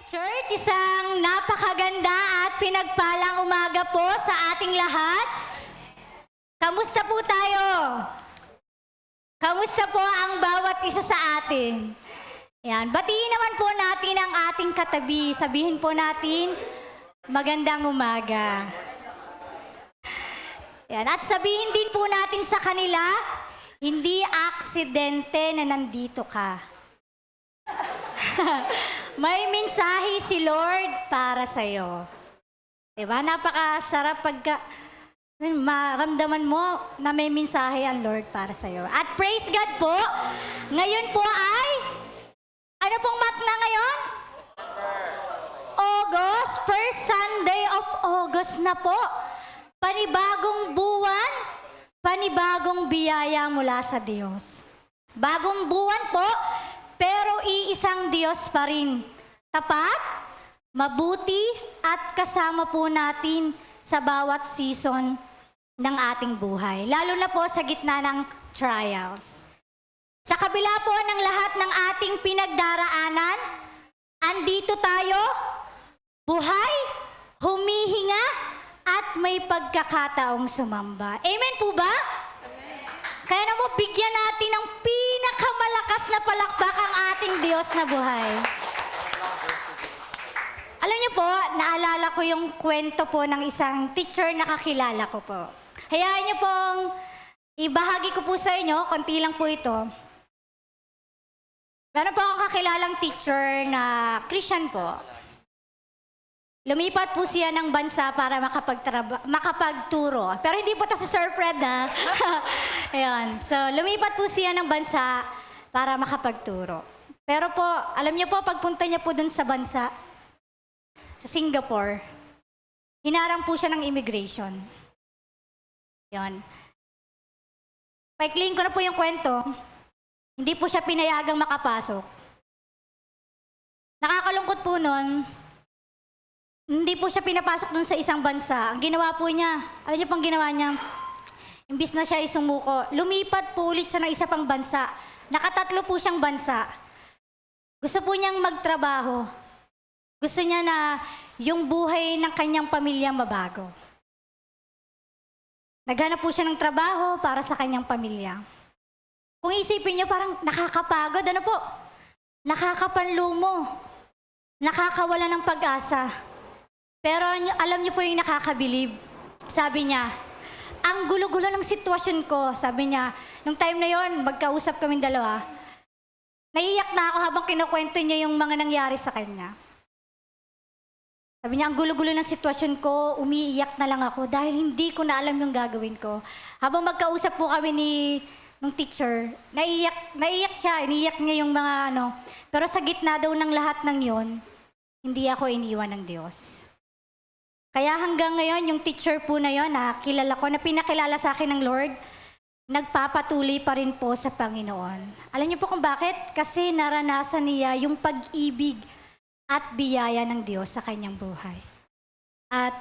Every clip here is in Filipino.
Church, isang napakaganda at pinagpalang umaga po sa ating lahat. Kamusta po tayo? Kamusta po ang bawat isa sa atin? Yan, batiin naman po natin ang ating katabi. Sabihin po natin, magandang umaga. Yan, at sabihin din po natin sa kanila, hindi aksidente na nandito ka. May mensahe si Lord para sa'yo. Diba? Napakasarap pagka maramdaman mo na may mensahe ang Lord para sa'yo. At praise God po, ngayon po ay, ano pong month na ngayon? August, first Sunday of August na po. Panibagong buwan, panibagong biyaya mula sa Diyos. Bagong buwan po, pero iisang Diyos pa rin. Tapat, mabuti, at kasama po natin sa bawat season ng ating buhay. Lalo na po sa gitna ng trials. Sa kabila po ng lahat ng ating pinagdaraanan, andito tayo, buhay, humihinga, at may pagkakataong sumamba. Amen po ba? Kaya na mo, bigyan natin ng pinakamalakas na palakpak ang ating Diyos na buhay. Alam niyo po, naalala ko yung kwento po ng isang teacher na kakilala ko po. Hayaan niyo pong ibahagi ko po sa inyo, konti lang po ito. Meron po akong kakilalang teacher na Christian po. Lumipat po siya ng bansa para makapagturo. Pero hindi po ito si Sir Fred, ha? Ayan. So, lumipat po siya ng bansa para makapagturo. Pero po, alam niyo po, pagpunta niya po dun sa bansa, sa Singapore, hinarang po siya ng immigration. Ayan. Paikliin ko na po yung kwento. Hindi po siya pinayagang makapasok. Nakakalungkot po nun, hindi po siya pinapasok dun sa isang bansa. Ang ginawa po niya, alam niyo pang ginawa niya? Imbis na siya isumuko, lumipat po ulit siya ng isa pang bansa. Nakatatlo po siyang bansa. Gusto po niyang magtrabaho. Gusto niya na yung buhay ng kanyang pamilya mabago. Naghanap po siya ng trabaho para sa kanyang pamilya. Kung isipin niyo, parang nakakapagod, ano po? Nakakapanlumo. Nakakawala ng pag-asa. Pero alam niyo po yung nakakabilib. Sabi niya, ang gulo-gulo ng sitwasyon ko, sabi niya, nung time na yon, magkausap kaming dalawa, naiiyak na ako habang kinukwento niya yung mga nangyari sa kanya. Sabi niya, ang gulo-gulo ng sitwasyon ko, umiiyak na lang ako dahil hindi ko na alam yung gagawin ko. Habang magkausap po kami nung teacher, naiiyak siya, iniiyak niya yung mga ano. Pero sa gitna daw ng lahat ng yon, hindi ako iniwan ng Diyos. Kaya hanggang ngayon, yung teacher po na yon, kilala ko, na pinakilala sa akin ng Lord, nagpapatuloy pa rin po sa Panginoon. Alam niyo po kung bakit? Kasi naranasan niya yung pag-ibig at biyaya ng Diyos sa kanyang buhay. At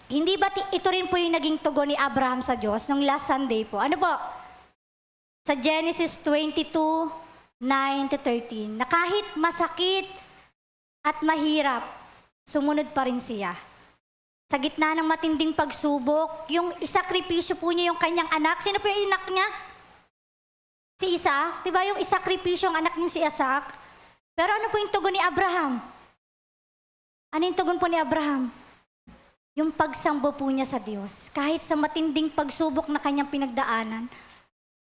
hindi ba ito rin po yung naging tugon ni Abraham sa Diyos nung last Sunday po? Ano po? Sa Genesis 22:9-13, na kahit masakit at mahirap, sumunod pa rin siya. Sa gitna ng matinding pagsubok, yung isakripisyo po niya yung kanyang anak. Sino po yung anak niya? Si Isaac. Diba yung isakripisyo ang anak niya si Isaac? Pero ano po yung tugon ni Abraham? Ano yung tugon po ni Abraham? Yung pagsambo po niya sa Diyos. Kahit sa matinding pagsubok na kanyang pinagdaanan,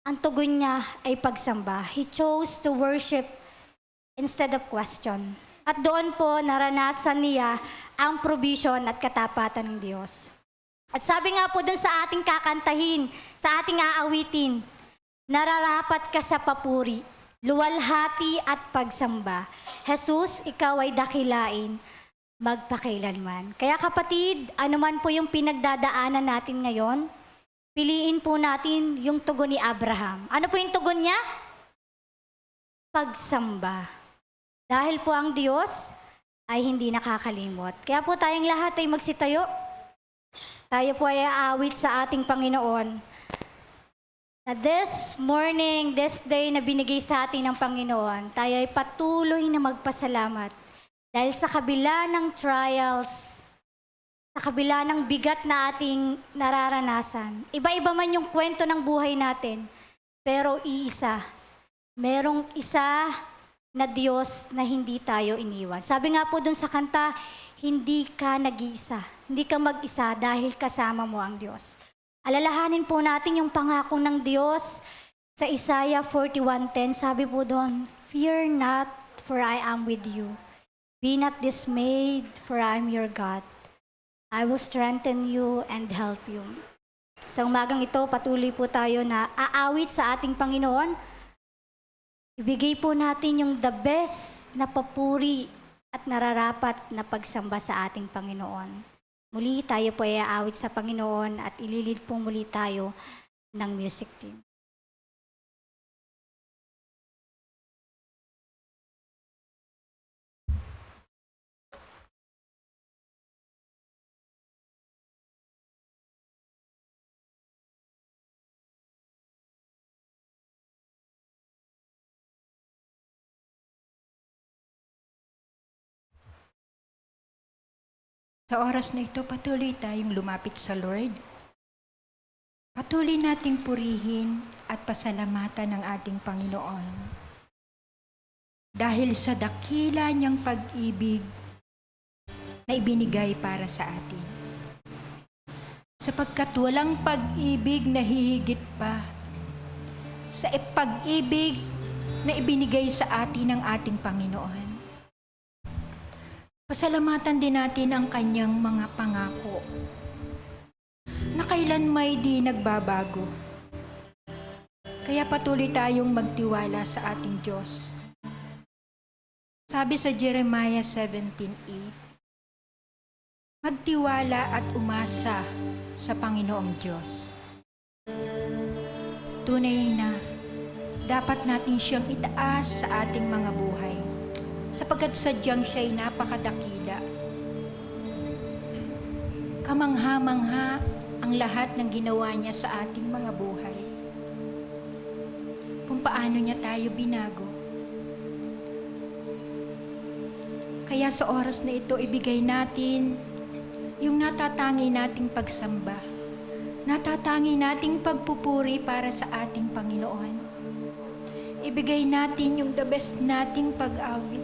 ang tugon niya ay pagsamba. He chose to worship instead of question. At doon po naranasan niya ang provision at katapatan ng Diyos. At sabi nga po doon sa ating kakantahin, sa ating aawitin, nararapat ka sa papuri, luwalhati at pagsamba. Jesus, ikaw ay dakilain, magpakailanman. Kaya kapatid, anuman po yung pinagdadaanan natin ngayon, piliin po natin yung tugon ni Abraham. Ano po yung tugon niya? Pagsamba. Dahil po ang Diyos ay hindi nakakalimot. Kaya po tayong lahat ay magsitayo. Tayo po ay aawit sa ating Panginoon. Na this morning, this day na binigay sa atin ng Panginoon, tayo ay patuloy na magpasalamat. Dahil sa kabila ng trials, sa kabila ng bigat na ating nararanasan, iba-iba man yung kwento ng buhay natin, pero iisa, merong isa na Diyos na hindi tayo iniwan. Sabi nga po dun sa kanta, hindi ka nag-iisa, hindi ka mag-isa dahil kasama mo ang Diyos. Alalahanin po natin yung pangako ng Diyos sa Isaiah 41:10. Sabi po doon, "Fear not, for I am with you. Be not dismayed, for I am your God. I will strengthen you and help you." Sa umagang ito, patuloy po tayo na aawit sa ating Panginoon. Ibigay po natin yung the best na papuri at nararapat na pagsamba sa ating Panginoon. Muli tayo po ay aawit sa Panginoon at ililid po muli tayo ng music team. Sa oras na ito, patuloy tayong lumapit sa Lord. Patuloy nating purihin at pasalamatan ang ating Panginoon. Dahil sa dakila niyang pag-ibig na ibinigay para sa atin. Sapagkat walang pag-ibig na hihigit pa sa pag-ibig na ibinigay sa atin ng ating Panginoon. Pasalamatan din natin ang kanyang mga pangako na kailan may di nagbabago. Kaya patuloy tayong magtiwala sa ating Diyos. Sabi sa Jeremiah 17:8, magtiwala at umasa sa Panginoong Diyos. Tunay na dapat natin siyang itaas sa ating mga buhay. Sapagkat sadyang siya'y napakadakila. Kamangha-mangha ang lahat ng ginawa niya sa ating mga buhay. Kung paano niya tayo binago. Kaya sa oras na ito, ibigay natin yung natatangi nating pagsamba. Natatangi nating pagpupuri para sa ating Panginoon. Ibigay natin yung the best nating pag-awit.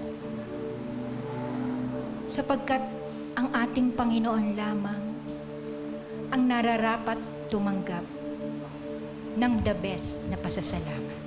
Sapagkat ang ating Panginoon lamang ang nararapat tumanggap ng the best na pasasalamat.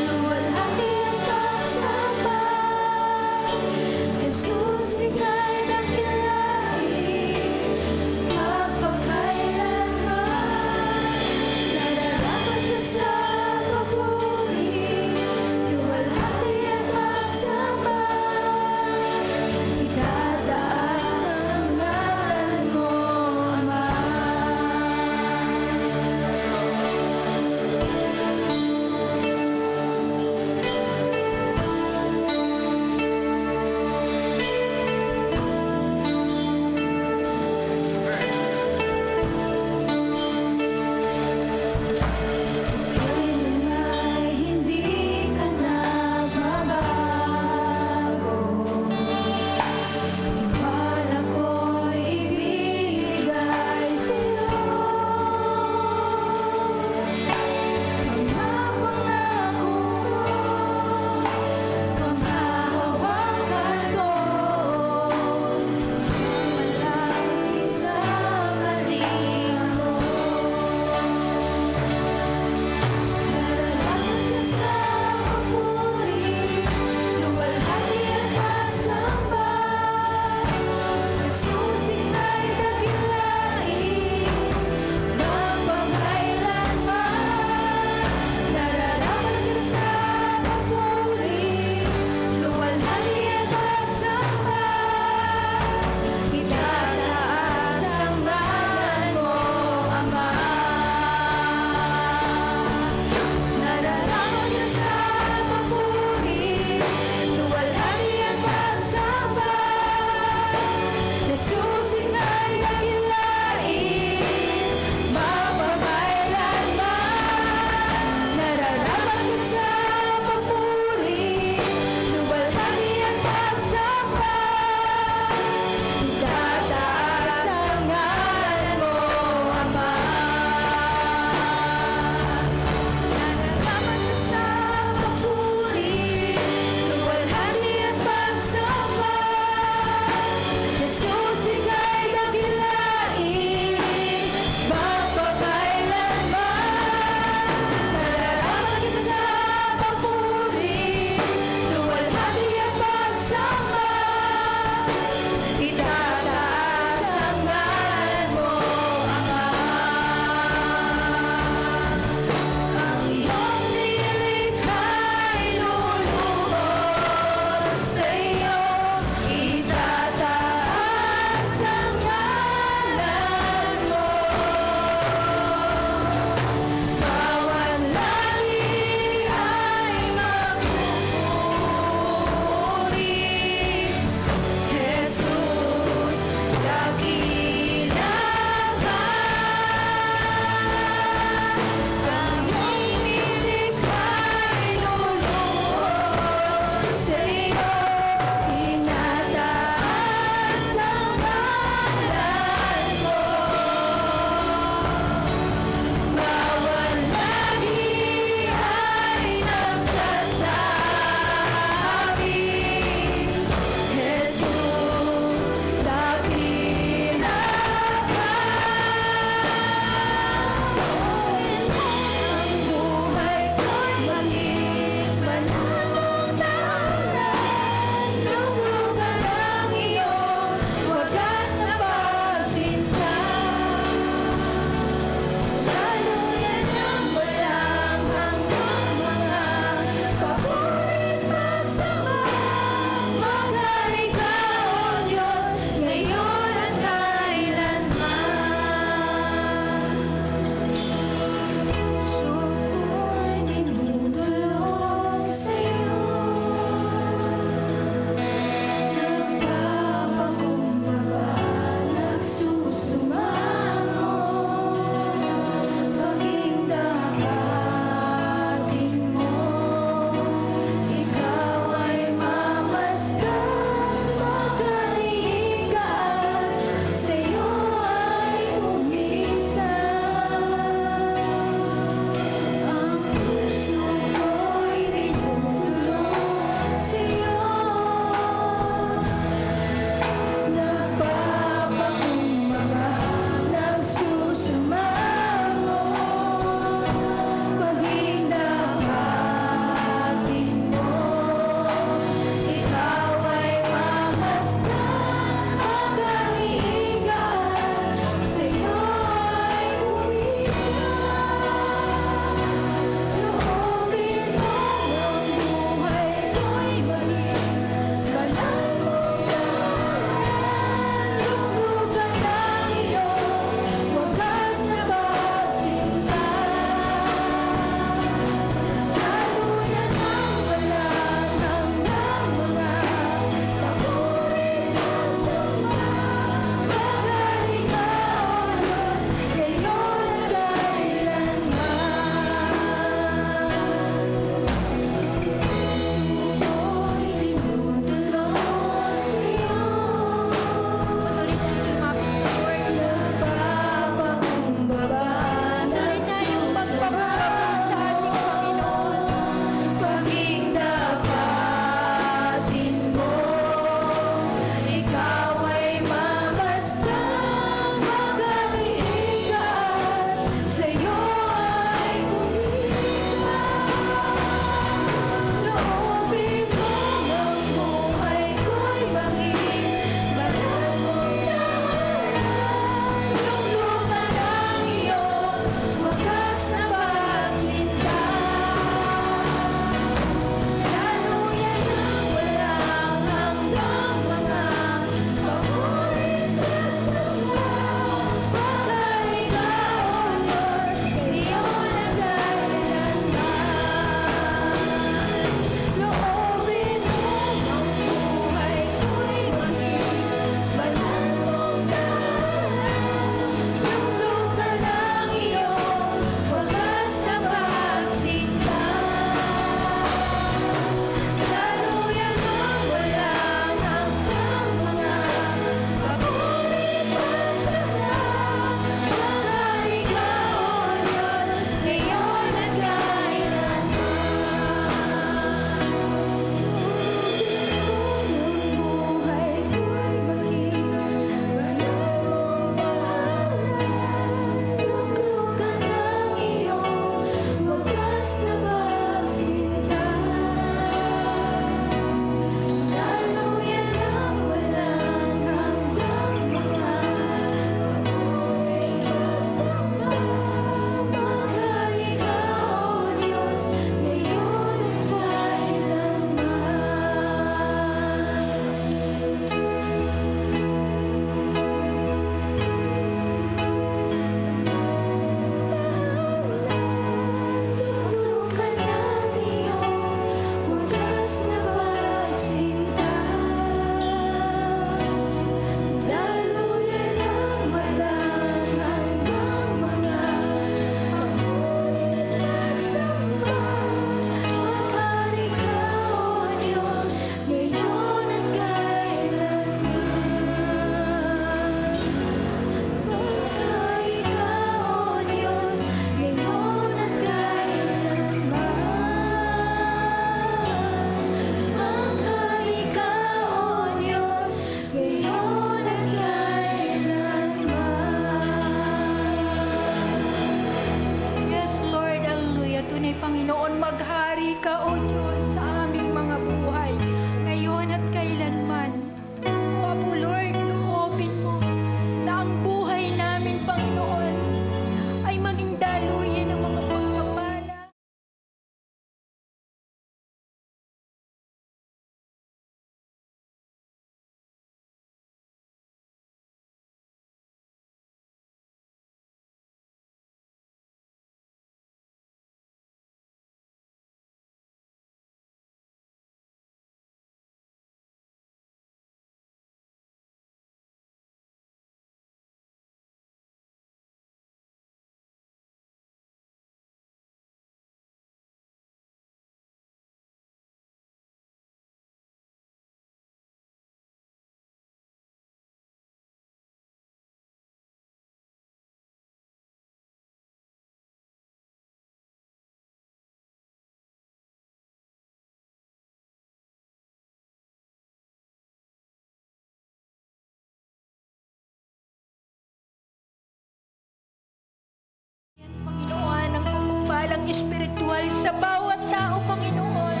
pagmamahal sa bawat tao, Panginoon.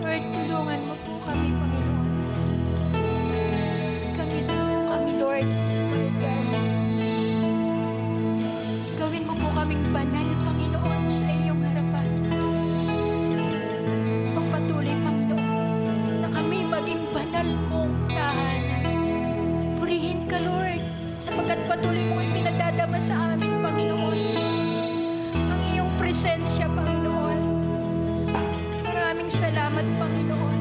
Lord, tulungan mo po kami, Panginoon. Kami, Lord, my God. Gawin mo po kaming banal, Panginoon, sa iyong harapan. Pagpatuloy, Panginoon, na kami maging banal mong tahanan. Purihin ka, Lord, sapagkat patuloy mong ipinadadama sa amin, Panginoon, ang iyong presensya, Panginoon. Maraming salamat, Panginoon,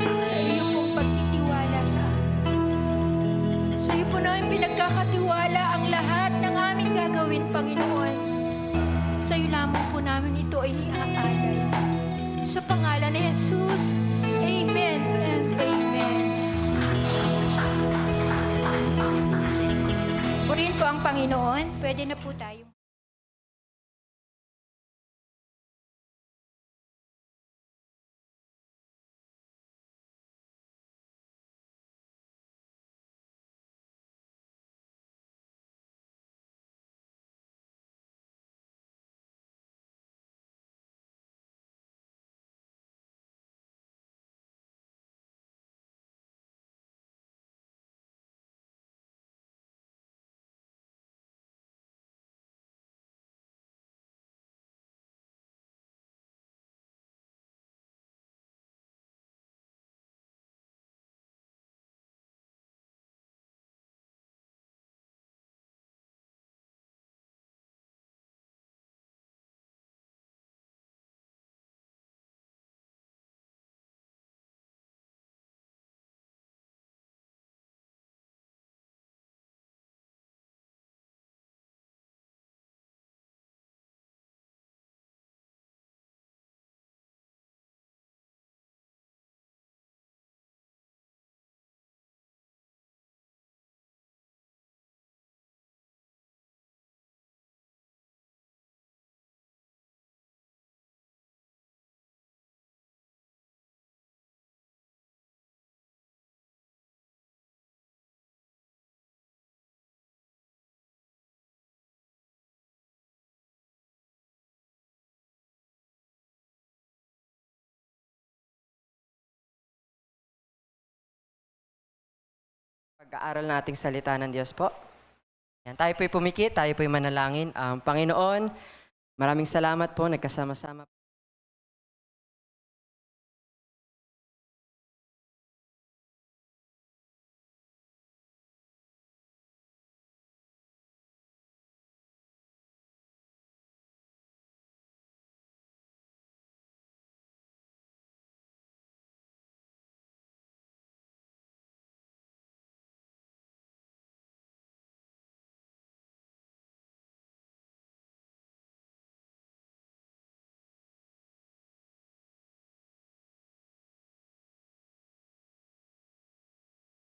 sa iyo pong pagtitiwala sa amin. Sa iyo po namin pinagkakatiwala ang lahat ng aming gagawin, Panginoon. Sa iyo lamang po namin ito ay niaalay. Sa pangalan ni Jesus, Amen and Amen. Purihin po ang Panginoon. Pwede na po tayo. Pag-aaral nating salita ng Diyos po. Yan, tayo po'y pumikit, tayo po'y manalangin. Panginoon, maraming salamat po, nagkasama-sama.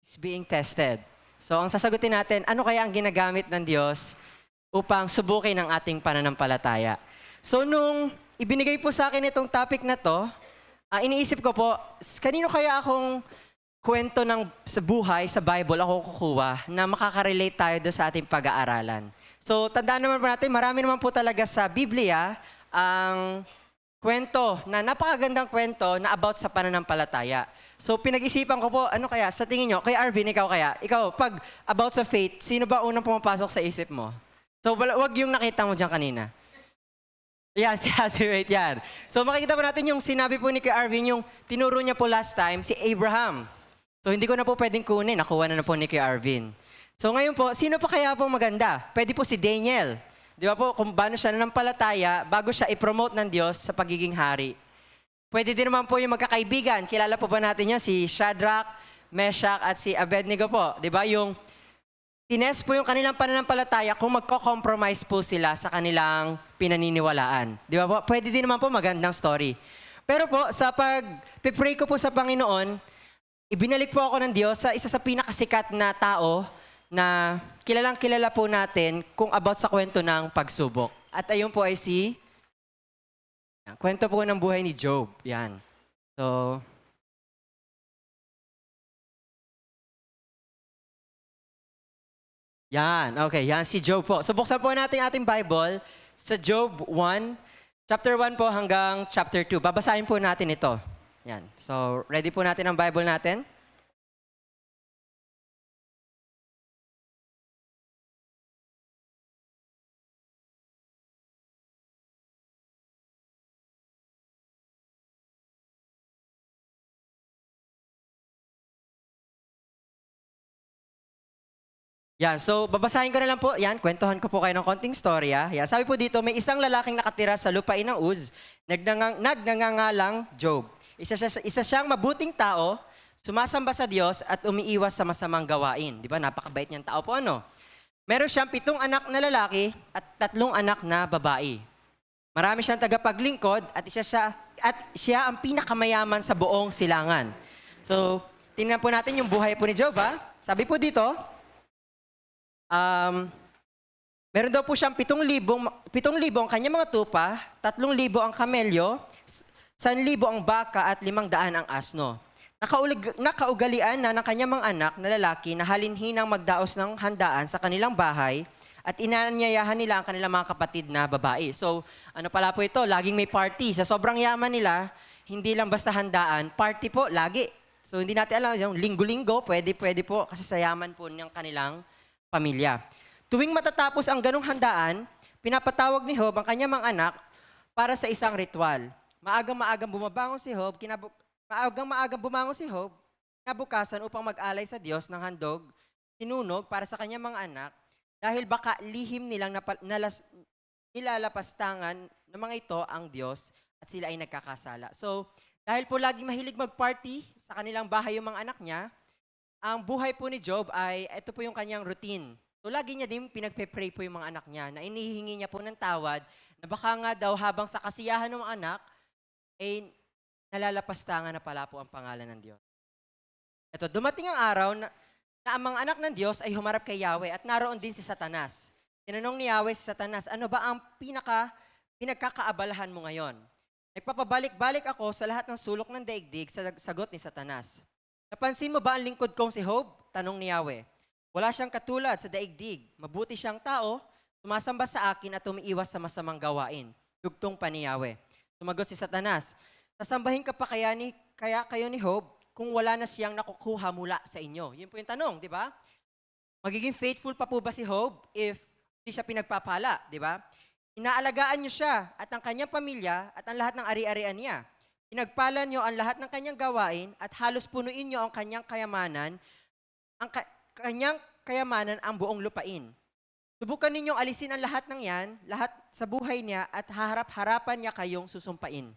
Is being tested. So, ang sasagutin natin, ano kaya ang ginagamit ng Diyos upang subukin ang ating pananampalataya? So, nung ibinigay po sa akin itong topic na to, iniisip ko po, kanino kaya akong kwento sa buhay, sa Bible, ako kukuha na makaka-relate tayo doon sa ating pag-aaralan. So, tandaan naman po natin, marami naman po talaga sa Biblia ang kwento, na napakagandang kwento na about sa pananampalataya. So, pinag-isipan ko po, ano kaya, sa tingin nyo, kay Arvin, ikaw, pag about sa faith, sino ba unang pumapasok sa isip mo? So, wag yung nakita mo dyan kanina. Yan, si Ate Wait, yan. So, makikita po natin yung sinabi po ni Kuya Arvin, yung tinuro niya po last time, si Abraham. So, hindi ko na po pwedeng kunin, nakuha na po ni Kuya Arvin. So, ngayon po, sino pa kaya po maganda? Pwede po si Daniel. Di ba po, kung paano siya nanampalataya bago siya i-promote ng Diyos sa pagiging hari. Pwede din naman po yung magkakaibigan. Kilala po ba natin yun? Si Shadrach, Meshach, at si Abednego po. Di ba? Yung tinest po yung kanilang pananampalataya kung magko-compromise po sila sa kanilang pinaniniwalaan. Di ba po? Pwede din naman po magandang story. Pero po, sa pag-pray ko po sa Panginoon, ibinalik po ako ng Diyos sa isa sa pinakasikat na tao na kilalang kilala po natin kung about sa kwento ng pagsubok. At ayun po ay kwento po ng buhay ni Job. Yan. So, yan. Okay, yan si Job po. So, buksan po natin ating Bible sa Job 1, chapter 1 po hanggang chapter 2. Babasahin po natin ito. Yan. So, ready po natin ang Bible natin? Yan, so babasahin ko na lang po. Yan, kwentuhan ko po kayo ng konting storya. Yan, sabi po dito, may isang lalaking nakatira sa lupain ng Uz, nagngangalang Job. Isa siyang mabuting tao, sumasamba sa Diyos at umiiwas sa masamang gawain. Di ba? Napakabait niyang tao po, ano? Meron siyang 7 anak na lalaki at 3 anak na babae. Marami siyang tagapaglingkod at siya ang pinakamayaman sa buong silangan. So, tingnan po natin yung buhay po ni Job, ha? Sabi po dito, meron daw po siyang 7,000 ang kanyang mga tupa, 3,000 ang kamelyo, 1,000 ang baka at 500 ang asno. Nakaugalian na ng kanyang mga anak na lalaki na halinhinang magdaos ng handaan sa kanilang bahay at inanyayahan nila ang kanilang mga kapatid na babae. So, ano pala po ito? Laging may party. Sa sobrang yaman nila, hindi lang basta handaan, party po, lagi. So, hindi natin alam, yung linggo-linggo, pwede po, kasi sa yaman po ng kanilang pamilya. Tuwing matatapos ang ganong handaan, pinapatawag ni Job ang kanyang mga anak para sa isang ritual. Maagang-maagang bumangon si Job, kinabukasan upang mag-alay sa Diyos ng handog, sinunog para sa kanyang mga anak, dahil baka lihim nilang nilalapastangan ng mga ito ang Diyos at sila ay nagkakasala. So, dahil po lagi mahilig mag-party sa kanilang bahay yung mga anak niya, ang buhay po ni Job ay, ito po yung kanyang routine. So, lagi niya din pinagpe-pray po yung mga anak niya na inihingi niya po ng tawad na baka nga daw habang sa kasiyahan ng mga anak, ay nalalapastangan na pala po ang pangalan ng Diyos. Ito, dumating ang araw na ang mga anak ng Diyos ay humarap kay Yahweh at naroon din si Satanas. Tinanong ni Yahweh si Satanas, ano ba ang pinagkakaabalahan mo ngayon? Nagpapabalik-balik ako sa lahat ng sulok ng daigdig, sagot ni Satanas. Napansin mo ba ang lingkod kong si Job? Tanong ni Yahweh. Wala siyang katulad sa daigdig. Mabuti siyang tao, sumasamba sa akin at umiiwas sa masamang gawain. Dugtong pa ni Yahweh. Sumagot si Satanas, sasambahin ka pa kaya kayo ni Job kung wala na siyang nakukuha mula sa inyo? Yun po yung tanong, di ba? Magiging faithful pa po ba si Job if di siya pinagpapala, di ba? Inaalagaan niyo siya at ang kanyang pamilya at ang lahat ng ari-arian niya. Pinagpala niyo ang lahat ng kanyang gawain at halos punuin niyo ang kanyang kayamanan, ang buong lupain. Subukan ninyong alisin ang lahat ng yan, lahat sa buhay niya at haharap-harapan niya kayong susumpain.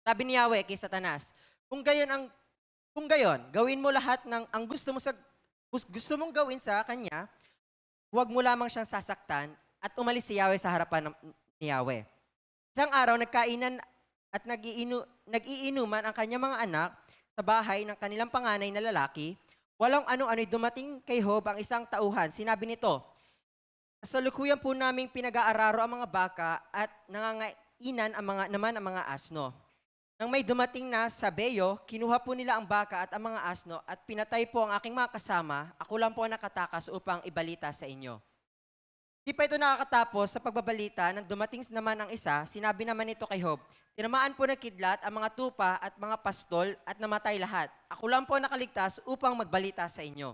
Sabi ni Yahweh kay Satanas, kung gayon, gawin mo lahat ng ang gusto mong gawin sa kanya, huwag mo lamang siyang sasaktan at umalis si Yahweh sa harapan ni Yahweh. Isang araw, nagkainan at nag-iinuman ang kanyang mga anak sa bahay ng kanilang panganay na lalaki. Walang ano-ano'y dumating kay Job ang isang tauhan. Sinabi nito, kasalukuyan po naming pinag-aararo ang mga baka at nangangainan ang mga asno. Nang may dumating na sa beyo, kinuha po nila ang baka at ang mga asno at pinatay po ang aking mga kasama. Ako lang po nakatakas upang ibalita sa inyo. Di pa ito nakakatapos sa pagbabalita nang dumating naman ang isa, sinabi naman ito kay Job, tinamaan po ng kidlat ang mga tupa at mga pastol at namatay lahat. Ako lang po nakaligtas upang magbalita sa inyo.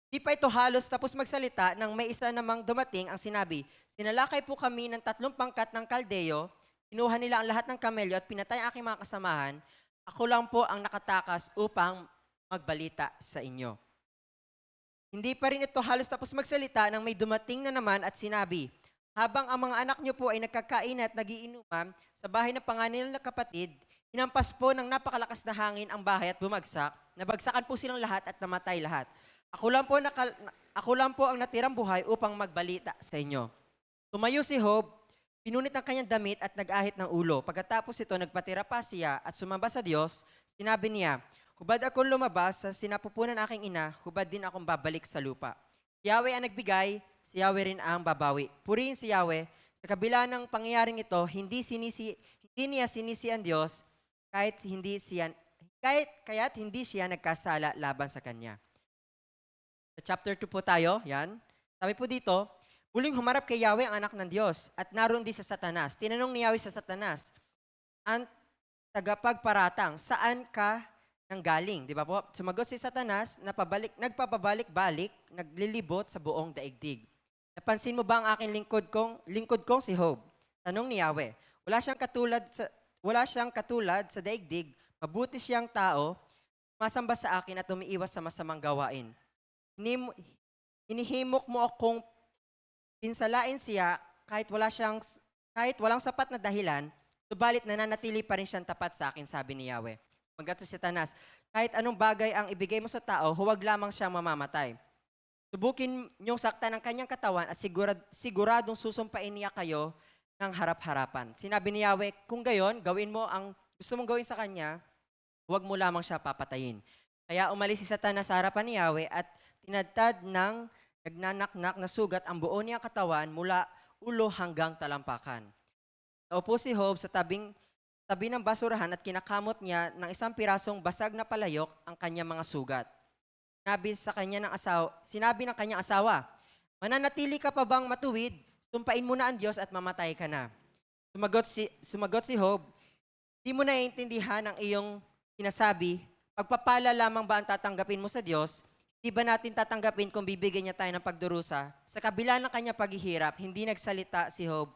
Di pa ito halos tapos magsalita nang may isa namang dumating ang sinabi, sinalakay po kami ng 3 pangkat ng Kaldeo, kinuha nila ang lahat ng kamelyo at pinatay ang aking mga kasamahan. Ako lang po ang nakatakas upang magbalita sa inyo. Hindi pa rin ito halos tapos magsalita nang may dumating na naman at sinabi, habang ang mga anak niyo po ay nagkakain at nagiinuman sa bahay ng panganay na kapatid, hinampas po ng napakalakas na hangin ang bahay at bumagsak, nabagsakan po silang lahat at namatay lahat. Ako lang po ang natirang buhay upang magbalita sa inyo. Tumayo si Job, pinunit ang kanyang damit at nag-ahit ng ulo. Pagkatapos ito, nagpatira pa siya at sumamba sa Diyos, sinabi niya, hubad akong lumabas sa sinapupunan aking ina, hubad din akong babalik sa lupa. Si Yahweh ang nagbigay, si Yahweh rin ang babawi. Purihin si Yahweh, sa kabila ng pangyayaring ito, hindi niya sinisi ang Diyos, kaya't hindi siya nagkasala laban sa Kanya. Sa chapter 2 po tayo, yan. Sabi po dito, Muling humarap kay Yahweh ang anak ng Diyos at naroon din sa Satanas. Tinanong ni Yahweh sa Satanas, ang tagapagparatang, saan ka nanggaling? Di ba po? Sumagot si Satanas, nagpapabalik-balik, naglilibot sa buong daigdig. Napansin mo ba ang aking lingkod kong si Job? Tanong ni Yahweh. Wala siyang katulad sa daigdig, mabuti siyang tao, masamba sa akin at umiiwas sa masamang gawain. Hinihimok mo akong pinsalain siya kahit walang sapat na dahilan, subalit nananatili pa rin siyang tapat sa akin, sabi ni Yahweh. Sumagot si Satanas, kahit anong bagay ang ibigay mo sa tao, huwag lamang siyang mamamatay. Subukin niyong saktan ng kanyang katawan at siguradong susumpain niya kayo ng harap-harapan. Sinabi ni Yahweh, kung gayon, gawin mo ang gusto mong gawin sa kanya, huwag mo lamang siya papatayin. Kaya umalis si Satanas sa harapan ni Yahweh at tinadtad ng nagnanaknak na sugat ang buo niyang katawan mula ulo hanggang talampakan. Naupo si Job sa tabi ng basurahan at kinakamot niya ng isang pirasong basag na palayok ang kanyang mga sugat. Sinabi ng kanyang asawa, mananatili ka pa bang matuwid? Tumpain mo na ang Diyos at mamatay ka na. Sumagot si Job, di mo naiintindihan ang iyong sinasabi, pagpapala lamang ba ang tatanggapin mo sa Diyos? Di ba natin tatanggapin kung bibigyan niya tayo ng pagdurusa? Sa kabila ng kanyang paghihirap, hindi nagsalita si Job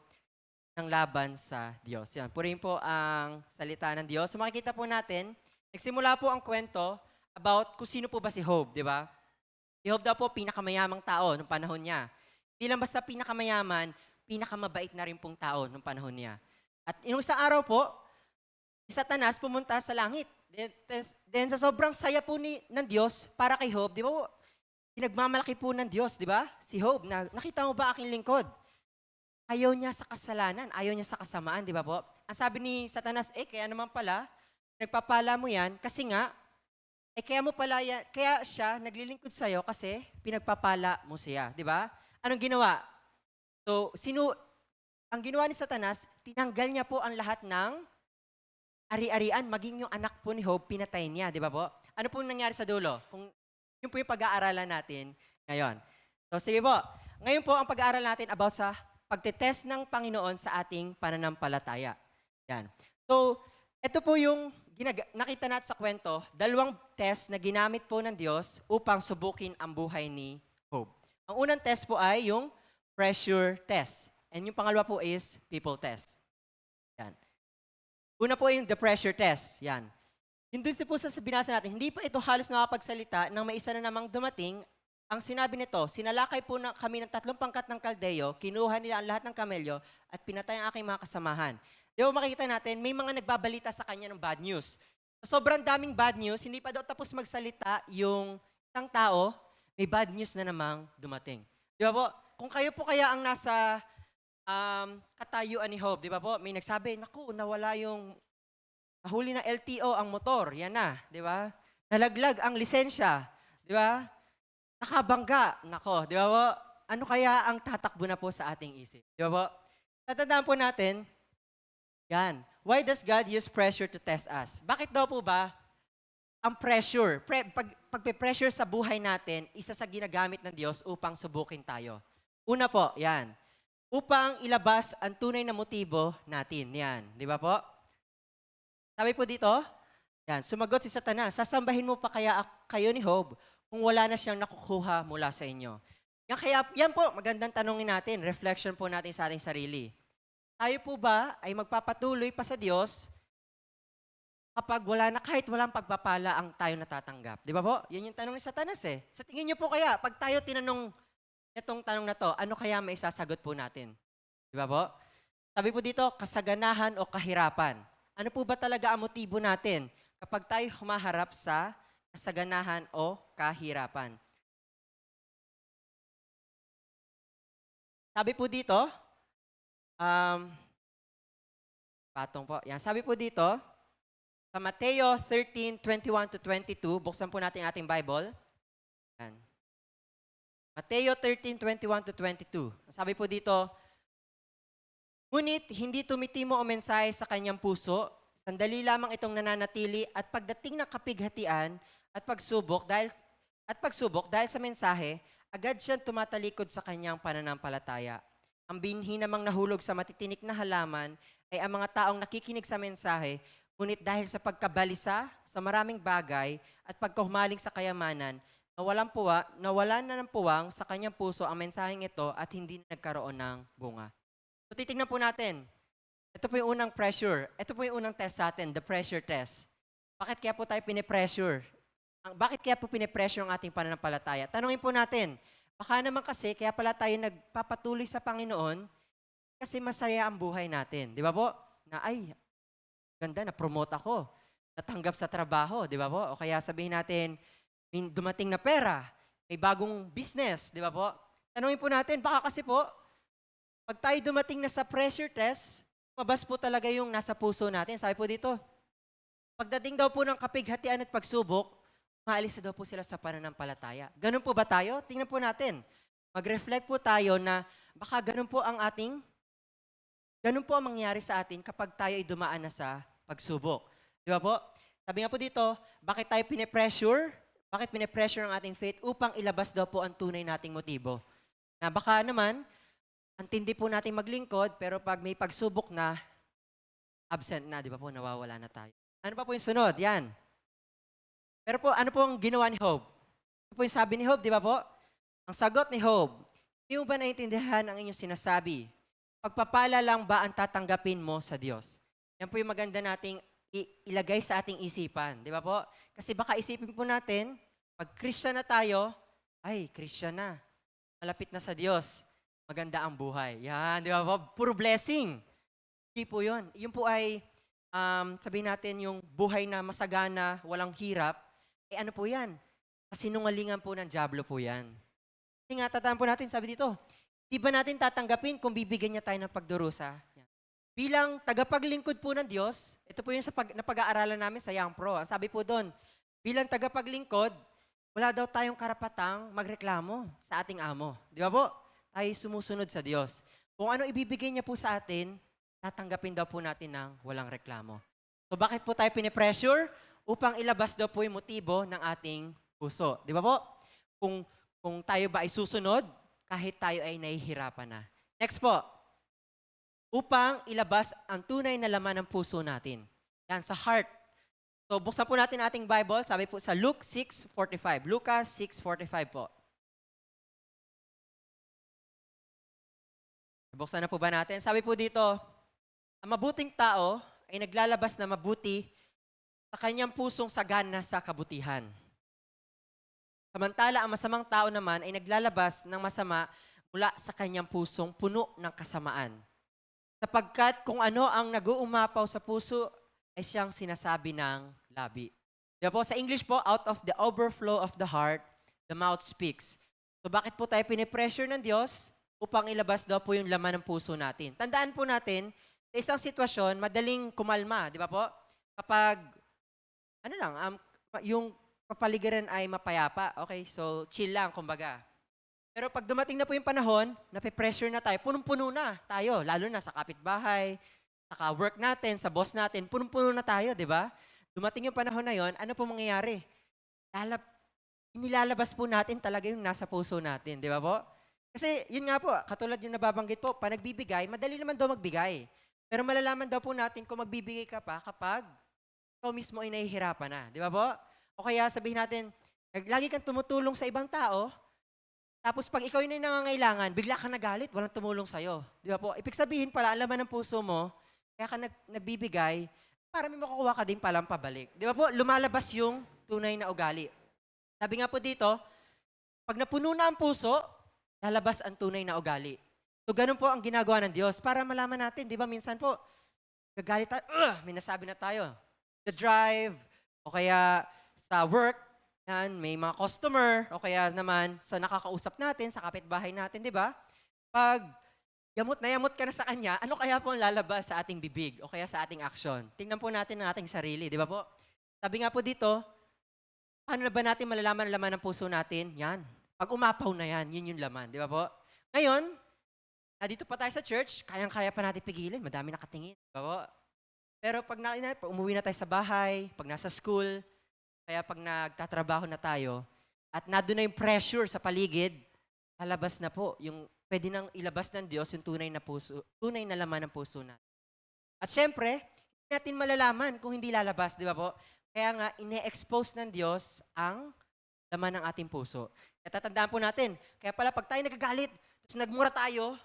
ng laban sa Diyos. Yan, purihin po ang salita ng Diyos. So makikita po natin, nagsimula po ang kwento about kung sino po ba si Job, di ba? Si Job daw po pinakamayamang tao nung panahon niya. Hindi lang basta pinakamayaman, pinakamabait na rin pong tao nung panahon niya. At yung sa araw po, si Satanas pumunta sa langit. Then sa sobrang saya po ng Diyos para kay Job, di ba po, pinagmamalaki po ng Diyos, di ba? Si Job, nakita mo ba aking lingkod? Ayaw niya sa kasalanan, ayaw niya sa kasamaan, di ba po? Ang sabi ni Satanas, kaya naman pala, nagpapala mo yan kasi nga, kaya siya naglilingkod sa'yo kasi pinagpapala mo siya, di ba? Anong ginawa? So, ang ginawa ni Satanas, tinanggal niya po ang lahat ng ari-arian, maging yung anak po ni Job, pinatay niya, di ba po? Ano po nangyari sa dulo? Yun po yung pag-aaralan natin ngayon. So, sige po. Ngayon po, ang pag-aaral natin about sa pagtetest ng Panginoon sa ating pananampalataya. Yan. So, ito po yung nakita natin sa kwento, dalawang test na ginamit po ng Diyos upang subukin ang buhay ni Job. Ang unang test po ay yung pressure test. And yung pangalawa po is people test. Yan. Una po yung the pressure test. Yan. Yung dun po sa binasa natin, hindi pa ito halos nakapagsalita nang may isa na namang dumating. Ang sinabi nito, sinalakay po kami ng 3 pangkat ng kaldeo, kinuha nila ang lahat ng kamelyo at pinatay ang aking mga kasamahan. Di ba makikita natin, may mga nagbabalita sa kanya ng bad news. Sa sobrang daming bad news, hindi pa daw tapos magsalita yung isang tao, may bad news na namang dumating. Di ba po? Kung kayo po kaya ang nasa katayuan ni Job, di ba po? May nagsabi, naku, nawala yung nahuli na LTO ang motor. Yan na, di ba? Nalaglag ang lisensya. Di ba? Nakabangga. Nako, di ba po? Ano kaya ang tatakbo na po sa ating isip? Di ba po? Tatandaan po natin, yan. Why does God use pressure to test us? Bakit daw po ba ang pressure, pagpe-pressure sa buhay natin, isa sa ginagamit ng Diyos upang subukin tayo? Una po, yan. Upang ilabas ang tunay na motibo natin. Yan. Di ba po? Sabi po dito, yan, sumagot si Satanas, sasambahin mo pa kaya kayo ni Job kung wala na siyang nakukuha mula sa inyo? Yan po, magandang tanongin natin, reflection po natin sa ating sarili. Tayo po ba ay magpapatuloy pa sa Diyos kapag kahit walang pagpapala ang tayo natatanggap? Di ba po? Yan yung tanong ni Satanas eh. Sa tingin niyo po kaya, pag tayo tinanong itong tanong na to, ano kaya may isasagot po natin? Di ba po? Sabi po dito, kasaganahan o kahirapan. Ano po ba talaga ang motibo natin kapag tayo humaharap sa kasaganahan o kahirapan? Sabi po dito, patong po. Yan, sabi po dito, sa Mateo 13:21-22, buksan po natin ating Bible. Yan. Mateo 13:21-22. Sabi po dito, ngunit hindi tumitimo ang mensahe sa kanyang puso, sandali lamang itong nananatili at pagdating ng kapighatian at pagsubok dahil sa mensahe, agad siyang tumatalikod sa kanyang pananampalataya. Ang binhi namang nahulog sa matitinik na halaman ay ang mga taong nakikinig sa mensahe, ngunit dahil sa pagkabalisa sa maraming bagay at pagkahumaling sa kayamanan, nawalan na ng puwang sa kanyang puso ang mensaheng ito at hindi na nagkaroon ng bunga. So titignan po natin. Ito po yung unang pressure. Ito po yung unang test sa atin, the pressure test. Bakit kaya po tayo pinipressure? Bakit kaya po pinipressure ang ating pananampalataya? Tanungin po natin, baka naman kasi kaya pala tayo nagpapatuloy sa Panginoon kasi masaya ang buhay natin. Di ba po? Na ay, ganda, na-promote ako. Natanggap sa trabaho, di ba po? O kaya sabihin natin, may dumating na pera, may bagong business, di ba po? Tanungin po natin, baka kasi po, pag tayo dumating na sa pressure test, mabas po talaga yung nasa puso natin. Sabi po dito, pagdating daw po ng kapighatian at pagsubok, maalis na daw po sila sa pananampalataya. Ganun po ba tayo? Tingnan po natin. Mag-reflect po tayo na baka ganun po ang mangyari sa atin kapag tayo ay dumaan na sa pagsubok. Di ba po? Sabi nga po dito, bakit tayo pinipressure? Bakit pinipressure ang ating faith? Upang ilabas daw po ang tunay nating motibo. Na baka naman, ang tindi po natin maglingkod, pero pag may pagsubok na, absent na, di ba po, nawawala na tayo. Ano pa po yung sunod? Yan. Pero po, ano po ang ginawa ni Job? Ano po yung sabi ni Job, di ba po? Ang sagot ni Job, hindi mo ba naiintindihan ang inyong sinasabi? Pagpapala lang ba ang tatanggapin mo sa Diyos? Yan po yung maganda nating ilagay sa ating isipan, di ba po? Kasi baka isipin po natin, pag Christian na tayo, ay, Christian na. Malapit na sa Diyos. Maganda ang buhay. Yan, di ba po? Puro blessing. Hindi po yun. Yun po ay, sabihin natin, yung buhay na masagana, walang hirap, ano po yan? Kasinungalingan po ng dyablo po yan. Kasi nga, tataan po natin, sabi dito, di ba natin tatanggapin kung bibigyan niya tayo ng pagdurusa? Yan. Bilang tagapaglingkod po ng Diyos, ito po yung napag-aaralan namin sa Young Pro. Ang sabi po doon, bilang tagapaglingkod, wala daw tayong karapatang magreklamo sa ating amo. Di ba po? Tayo sumusunod sa Diyos. Kung ano ibibigay niya po sa atin, tatanggapin daw po natin ng walang reklamo. So bakit po tayo pinipressure? Upang ilabas daw po yung motibo ng ating puso. Di ba po? Kung tayo ba ay susunod, kahit tayo ay nahihirapan na. Next po. Upang ilabas ang tunay na laman ng puso natin. Yan, sa heart. So buksan po natin ating Bible. Sabi po sa Luke 6:45. Lucas 6:45 po. Buksan na po ba natin? Sabi po dito, ang mabuting tao ay naglalabas na mabuti sa kanyang pusong sagana sa kabutihan. Samantala, ang masamang tao naman ay naglalabas ng masama mula sa kanyang pusong puno ng kasamaan. Sapagkat kung ano ang nag-uumapaw sa puso ay siyang sinasabi ng labi. Diba po? Sa English po, out of the overflow of the heart, the mouth speaks. So bakit po tayo pinipressure ng Diyos? Upang ilabas daw po yung laman ng puso natin. Tandaan po natin, sa isang sitwasyon, madaling kumalma. Di ba po? Kapag yung kapaligiran ay mapayapa. Okay, so chill lang, kumbaga. Pero pag dumating na po yung panahon, nape-pressure na tayo, punong-puno na tayo, lalo na sa kapitbahay, sa work natin, sa boss natin, punong-puno na tayo, di ba? Dumating yung panahon na yon, ano po mangyayari? Inilalabas po natin talaga yung nasa puso natin, di ba po? Kasi yun nga po, katulad yung nababanggit po, pa nagbibigay, madali naman daw magbigay. Pero malalaman daw po natin kung magbibigay ka pa kapag ikaw mismo ay nahihirapan na. Di ba po? O kaya sabihin natin, lagi kang tumutulong sa ibang tao, tapos pag ikaw yun ay nangangailangan, bigla ka nagalit, walang tumulong sa'yo. Di ba po? Ibig sabihin pala, ang laman ng puso mo, kaya ka nagbibigay, para may makukuha ka din palang pabalik. Di ba po? Lumalabas yung tunay na ugali. Sabi nga po dito, pag napuno na ang puso, lalabas ang tunay na ugali. So, ganun po ang ginagawa ng Diyos para malaman natin, di ba, minsan po, gagalit tayo, may nasabi na tayo. The drive, o kaya sa work, yan, may mga customer, o kaya naman sa nakakausap natin, sa kapitbahay natin, di ba? Pag yamot na yamot ka na sa kanya, ano kaya po ang lalabas sa ating bibig o kaya sa ating action? Tingnan po natin ang ating sarili, di ba po? Sabi nga po dito, paano na ba natin malalaman ang laman ng puso natin? Yan. Pag umapaw na yan, yun yung laman, di ba po? Ngayon, dito pa tayo sa church, kayang-kaya pa natin pigilin, madami nakatingin, di ba po? Pero pag umuwi na tayo sa bahay, pag nasa school, kaya pag nagtatrabaho na tayo, at nandun na yung pressure sa paligid, lalabas na po yung pwede nang ilabas ng Diyos yung tunay na laman ng puso natin. At syempre, hindi natin malalaman kung hindi lalabas, di ba po? Kaya nga, ine-expose ng Diyos ang laman ng ating puso. Kaya tatandaan po natin, kaya pala pag tayo nagagalit, tapos nagmura tayo,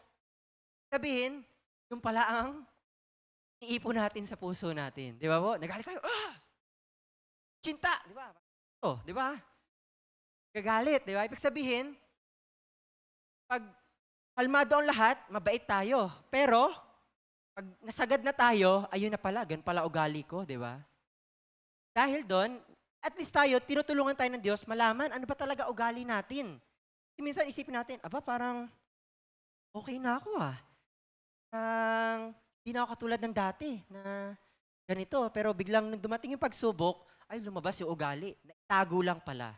sabihin, yung pala ang iipon natin sa puso natin. Di ba po? Nagalit tayo, Cinta, di ba? Di ba? Gagalit, di ba? Ibig sabihin, pag kalmado ang lahat, mabait tayo. Pero, pag nasagad na tayo, ayun na pala, gan pala ugali ko, di ba? Dahil doon, at least tayo, tinutulungan tayo ng Diyos, malaman ano ba talaga ugali natin. Kasi minsan isipin natin, parang okay na ako Parang hindi na ako katulad ng dati na ganito. Pero biglang nung dumating yung pagsubok, ay lumabas yung ugali. Tago lang pala.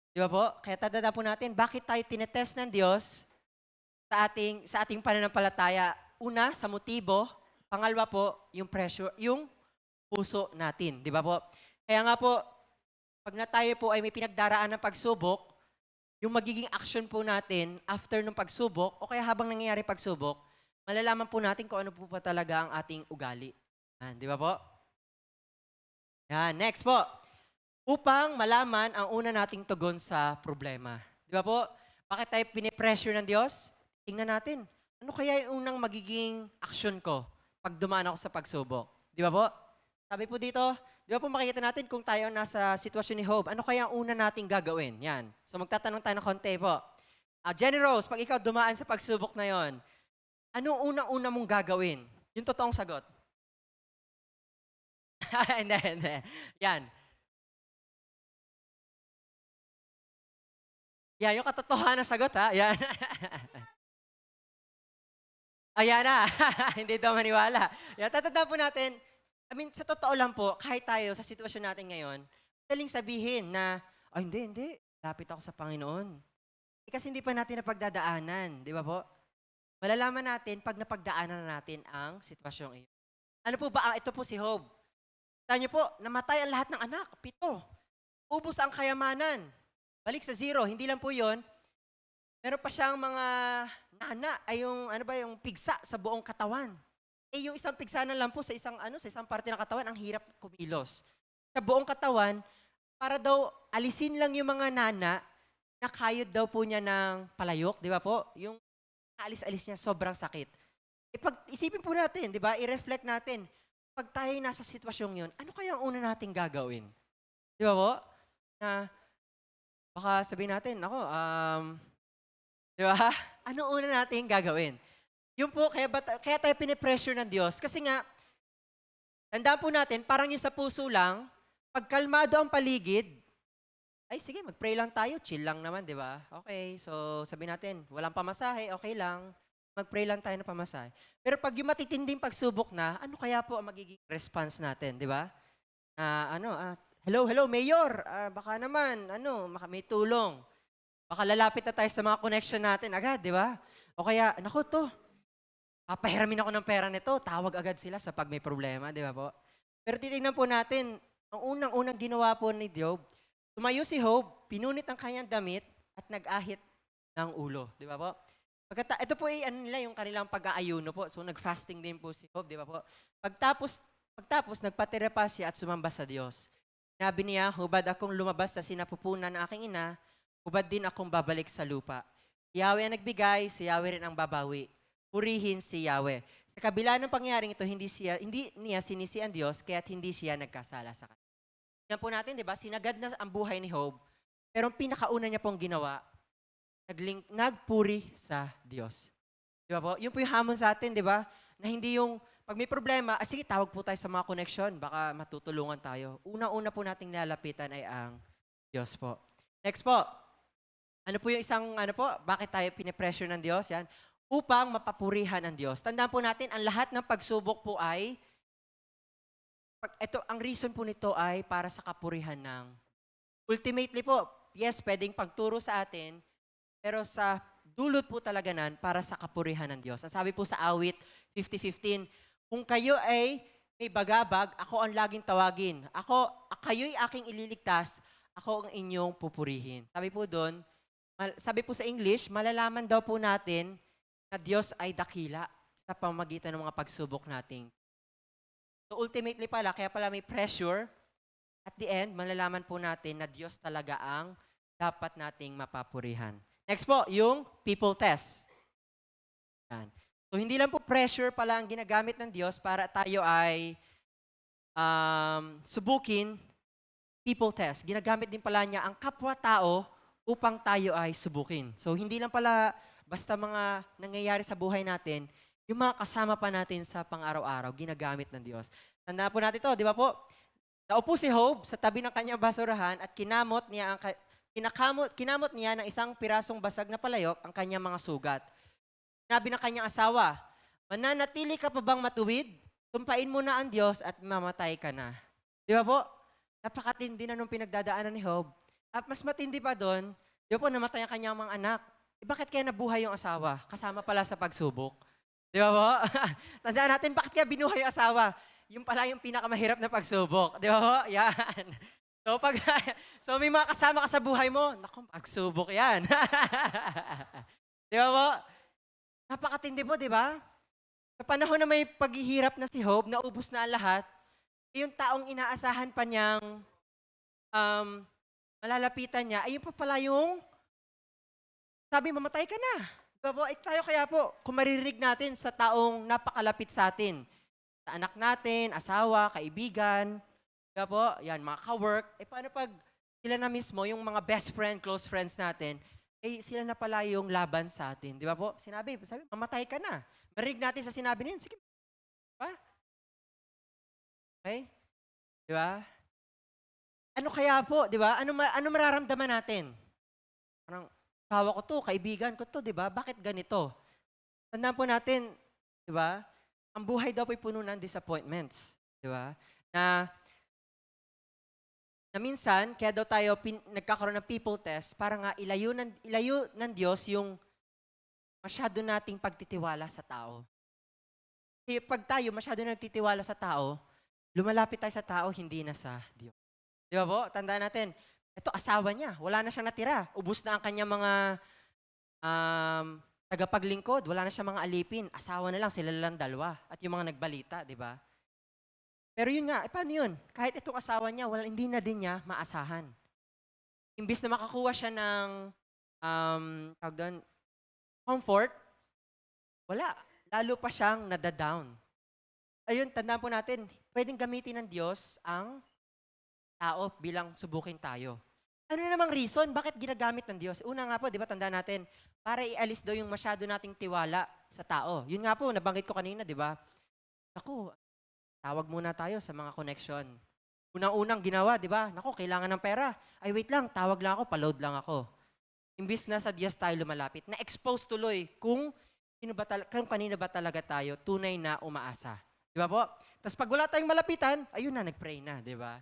Di ba po? Kaya tandaan po natin, bakit tayo tinetest ng Diyos sa ating pananampalataya? Una, sa motibo. Pangalawa po, yung pressure, yung puso natin. Di ba po? Kaya nga po, pag na tayo po ay may pinagdaraan ng pagsubok, yung magiging action po natin after ng pagsubok o kaya habang nangyayari pagsubok, malalaman po natin kung ano po pa talaga ang ating ugali. Di ba po? Yan, next po. Upang malaman ang una nating tugon sa problema. Di ba po? Bakit tayo pinipressure ng Diyos? Tingnan natin. Ano kaya yung unang magiging action ko pag dumaan ako sa pagsubok? Di ba po? Sabi po dito, di ba po makikita natin kung tayo nasa sitwasyon ni Job, ano kaya ang una nating gagawin? Yan. So magtatanong tayo ng konti po. Jenny Rose, pag ikaw dumaan sa pagsubok na yon, anong unang-una mong gagawin? Yung totoong sagot. Hindi. Yan. Yan, yung katotohanan na sagot ha. Yan. Ayan na. Hindi daw maniwala. Yan, tatandaan po natin, sa totoo lang po, kahit tayo sa sitwasyon natin ngayon, madaling sabihin na, hindi. Lapit ako sa Panginoon. Kasi hindi pa natin napagdadaanan. Di ba po? Malalaman natin pag napagdaanan na natin ang sitwasyong iyon. Ano po ba? Ito po si Job. Tanya niyo po, namatay ang lahat ng anak. 7. Ubus ang kayamanan. Balik sa 0. Hindi lang po yon. Meron pa siyang mga yung pigsa sa buong katawan. Yung isang pigsa na lang po sa isang parte ng katawan, ang hirap kumilos. Sa buong katawan, para daw alisin lang yung mga nakayod daw po niya ng palayok, di ba po? Yung alis-alis niya, sobrang sakit. Pag isipin po natin, di ba? I-reflect natin. Pag tayo nasa sitwasyong yun, ano kaya ang una nating gagawin? Di ba po? Na baka sabihin natin, di ba? Ano una nating gagawin? Yun po, kaya tayo pinipressure ng Diyos. Kasi nga, tandaan po natin, parang yung sa puso lang, pag kalmado ang paligid, ay sige, mag-pray lang tayo, chill lang naman, di ba? Okay, so sabihin natin, walang pamasahe, okay lang. Mag-pray lang tayo ng pamasahe. Pero pag yung matitinding pagsubok na, ano kaya po ang magiging response natin, di ba? Hello, Mayor, baka naman, may tulong. Baka lalapit na tayo sa mga connection natin agad, di ba? O kaya, papahiramin ako ng pera nito, tawag agad sila sa pag may problema, di ba po? Pero titignan po natin, ang unang ginawa po ni Job, tumayo si Job, pinunit ang kanyang damit at nag-ahit ng ulo, di ba po? Ito po yung kanilang pag-aayuno po. So nag-fasting din po si Job, di ba po? Pagtapos nagpatira siya at sumamba sa Diyos. Sinabi niya, hubad akong lumabas sa sinapupunan ng aking ina, hubad din akong babalik sa lupa. Si Yahweh ang nagbigay, si Yahweh rin ang babawi. Purihin si Yahweh. Sa kabila ng pangyayaring ito, hindi niya sinisi ang Diyos, kaya't hindi siya nagkasala sa kanya. Yan po natin, di ba? Sinagad na ang buhay ni Job, pero ang pinakauna niya pong ginawa, nagpuri sa Diyos. Di ba po? Yun po yung hamon sa atin, di ba? Na hindi yung, pag may problema, sige, tawag po tayo sa mga connection, baka matutulungan tayo. Una-una po nating nilalapitan ay ang Diyos po. Next po. Ano po yung bakit tayo pinipressure ng Diyos? Yan. Upang mapapurihan ang Diyos. Tandaan po natin, ang lahat ng pagsubok po ay, ang reason po nito ay para sa kapurihan ng, ultimately po, yes, pwedeng pagturo sa atin, pero sa dulot po talaga nan para sa kapurihan ng Diyos. Ang sabi po sa awit 50:15, kung kayo ay may bagabag, ako ang laging tawagin. Kayo'y aking ililigtas, ako ang inyong pupurihin. Sabi po doon, sabi po sa English, malalaman daw po natin na Diyos ay dakila sa pamamagitan ng mga pagsubok nating. So ultimately pala, kaya pala may pressure, at the end, malalaman po natin na Diyos talaga ang dapat nating mapapurihan. Next po, yung people test. Yan. So hindi lang po pressure pala ang ginagamit ng Diyos para tayo ay subukin, people test. Ginagamit din pala niya ang kapwa-tao upang tayo ay subukin. So hindi lang pala basta mga nangyayari sa buhay natin, yung mga kasama pa natin sa pang-araw-araw, ginagamit ng Diyos. Tandaan po natin to, di ba po? Naupo si Job sa tabi ng kanyang basurahan at kinamot niya ng isang pirasong basag na palayok ang kanyang mga sugat. Sinabi ng kanyang asawa, mananatili ka pa bang matuwid? Tumpain mo na ang Diyos at mamatay ka na. Di ba po? Napakatindi na nung pinagdadaanan ni Job. At mas matindi pa doon, di ba po, namatay ang kanyang mga anak. Bakit kaya nabuhay yung asawa? Kasama pala sa pagsubok. Di ba po? Tandaan natin, bakit kaya binuhay yung asawa? Yung pala yung pinakamahirap na pagsubok. Di ba po? Yan. So may mga kasama ka sa buhay mo, naku, pagsubok yan. Di ba po? Napakatindi po, di ba? Sa panahon na may paghihirap na si Job, naubos na ang lahat, yung taong inaasahan pa niyang malalapitan niya, ayun pa pala yung sabi, mamatay ka na. Diba po? Tayo kaya po, kung maririnig natin sa taong napakalapit sa atin, sa anak natin, asawa, kaibigan, diba po? Yan, mga ka-work. Paano pag sila na mismo, yung mga best friend, close friends natin, sila na pala yung laban sa atin. Di ba po? Sabi, mamatay ka na. Marinig natin sa sinabi niyan. Sige, ba? Okay? Di ba? Ano kaya po, di ba? Ano mararamdaman natin? Parang, tawa ko to, kaibigan ko to, di ba? Bakit ganito? Tandaan po natin, di ba? Ang buhay daw po'y puno ng disappointments. Di ba? Na minsan, kaya daw tayo nagkakaroon ng people test para nga ilayo ng Diyos yung masyado nating pagtitiwala sa tao. Kasi pag tayo masyado nagtitiwala sa tao, lumalapit tayo sa tao, hindi na sa Diyos. Di ba po? Tandaan natin, ito asawa niya, wala na siyang natira. Ubus na ang kanyang mga tagapaglingkod, wala na siyang mga alipin. Asawa na lang, sila lang dalawa. At yung mga nagbalita, di ba? Pero yun nga, paano yun? Kahit itong asawa niya, hindi na din niya maasahan. Imbis na makakuha siya ng comfort, wala. Lalo pa siyang nadadown. Ayun, tandaan po natin, pwedeng gamitin ng Diyos ang tao bilang subukin tayo. Ano namang reason? Bakit ginagamit ng Diyos? Una nga po, di ba, tandaan natin, para ialis daw yung masyado nating tiwala sa tao. Yun nga po, nabanggit ko kanina, di ba? Ako, tawag muna tayo sa mga connection. Unang-unang ginawa, di ba? Naku, kailangan ng pera. Ay, wait lang, tawag lang ako, pa-load lang ako. Imbis na sa Diyos tayo lumalapit, na-expose tuloy kung kanino ba talaga tayo tunay na umaasa. Di ba po? Tapos pag wala tayong malapitan, ayun na, nag-pray na, di ba?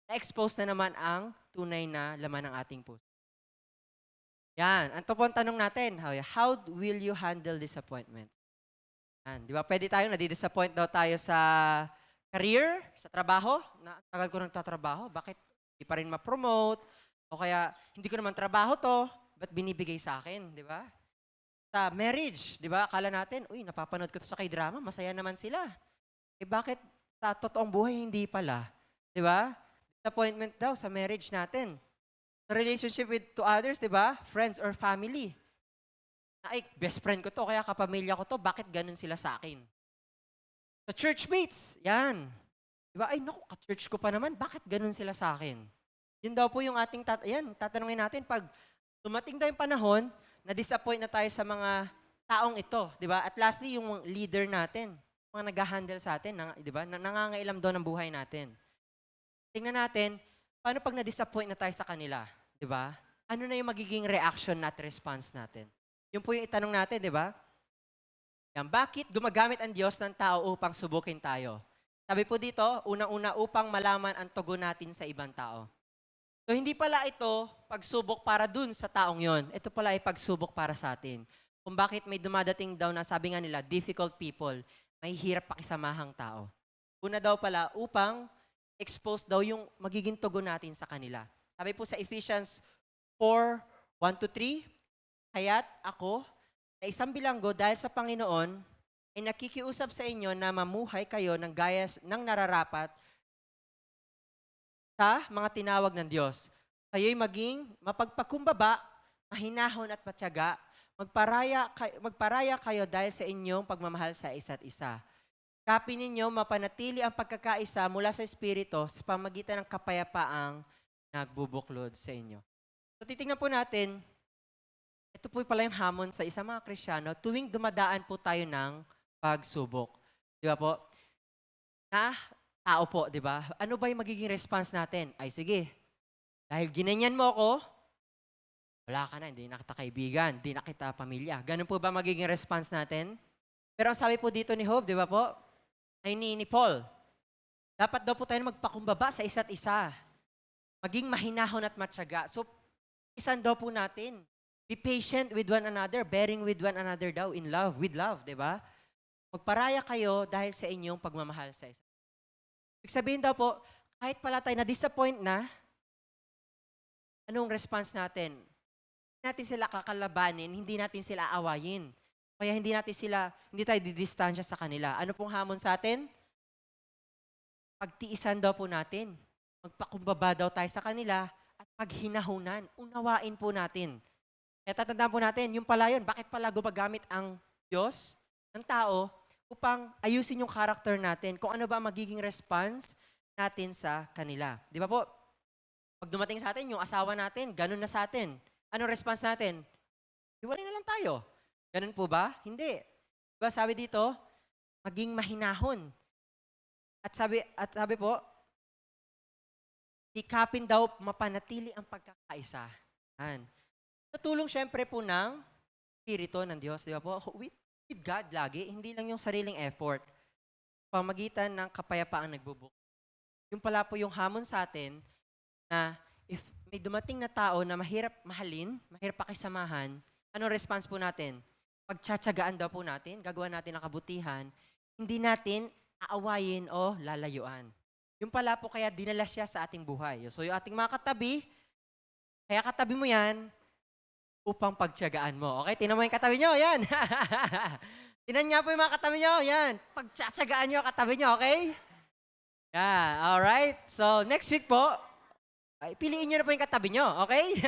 Na-expose na naman ang tunay na laman ng ating puso. Yan, ang po ang tanong natin, how will you handle disappointment? Yan, di ba? Pwede tayo, nadi-disappoint daw tayo sa career, sa trabaho. Tagal ko nagtatrabaho, bakit hindi pa rin ma-promote? O kaya, hindi ko naman trabaho to, ba't binibigay sa akin, di ba? Sa marriage, di ba? Akala natin, napapanood ko to sa K-drama, masaya naman sila. Bakit sa totoong buhay hindi pala? Di ba? Disappointment daw sa marriage natin. Sa relationship to others, di ba? Friends or family. Best friend ko to, kaya kapamilya ko to, bakit ganun sila sa akin? Sa churchmates, yan. Diba? Naku, ka-church ko pa naman, bakit ganun sila sa akin? Yun daw po yung ating, tatanungin natin, pag dumating daw yung panahon, na-disappoint na tayo sa mga taong ito, di ba? At lastly, yung leader natin, mga nag-handle sa atin, di ba? Nangangailam daw ng buhay natin. Tingnan natin, paano pag na-disappoint na tayo sa kanila, di ba? Ano na yung magiging reaction at response natin? Yun po yung itanong natin, di ba? Yan, bakit gumagamit ang Diyos ng tao upang subukin tayo? Sabi po dito, unang-una upang malaman ang tugon natin sa ibang tao. So hindi pala ito pagsubok para dun sa taong yon. Ito pala ay pagsubok para sa atin. Kung bakit may dumadating daw na sabi nga nila, difficult people, may hirap pakisamahang tao. Una daw pala upang expose daw yung magiging tugon natin sa kanila. Sabi po sa Ephesians 4:1-3, kaya't ako, na isang bilanggo dahil sa Panginoon, ay nakikiusap sa inyo na mamuhay kayo ng gaya ng nararapat sa mga tinawag ng Diyos. Kayo'y maging mapagpakumbaba, mahinahon at matyaga, magparaya kayo dahil sa inyong pagmamahal sa isa't isa. Kapin ninyo mapanatili ang pagkakaisa mula sa Espiritu sa pamagitan ng kapayapaang nagbubuklod sa inyo. So titingnan po natin, ito po pala yung hamon sa isang mga Kristiyano tuwing dumadaan po tayo ng pagsubok. Di ba po? Na tao po, di ba? Ano ba yung magiging response natin? Ay sige, dahil ginanyan mo ako, wala ka na, hindi na kita kaibigan, hindi na kita pamilya. Ganun po ba magiging response natin? Pero ang sabi po dito ni Job, di ba po? Ay ni Paul, dapat daw po tayo magpakumbaba sa isa't isa. Maging mahinahon at matyaga. So, isan daw po natin. Be patient with one another, bearing with one another daw in love, with love, di ba? Magparaya kayo dahil sa inyong pagmamahal sa isa. Ibig sabihin daw po, kahit pala tayo na-disappoint na, anong response natin? Hindi natin sila kakalabanin, hindi natin sila awayin. Kaya hindi tayo didistansya sa kanila. Ano pong hamon sa atin? Pagtiisan daw po natin. Magpakumbaba daw tayo sa kanila at paghinahunan. Unawain po natin. Kaya tatandaan po natin, yung pala yun, bakit pala gumagamit ang Diyos ng tao upang ayusin yung character natin, kung ano ba magiging response natin sa kanila. Di ba po? Pag dumating sa atin, yung asawa natin, ganun na sa atin. Anong response natin? Hiwalay na lang tayo. Ganun po ba? Hindi. Diba sabi dito, maging mahinahon. At sabi po, sikapin daw mapanatili ang pagkakaisa. Sa tulong syempre po ng Espiritu ng Diyos, di ba po? With God lagi, hindi lang yung sariling effort. Pamagitan ng kapayapaang nagbubuk. Yung pala po yung hamon sa atin na if may dumating na tao na mahirap mahalin, mahirap pakisamahan, anong response po natin? Pagtsatsagaan daw po natin, gagawa natin ang kabutihan, hindi natin aawayin o lalayuan. Yung pala po kaya dinala siya sa ating buhay. So yung ating mga katabi, kaya katabi mo yan upang pagtsagaan mo. Okay, tinan mo yung katabi nyo, yan. Tinan nga po yung mga katabi nyo, yan. Pagtsatsagaan nyo katabi nyo, okay? Yeah, alright. So next week po, ay, piliin nyo na po yung katabi nyo, okay?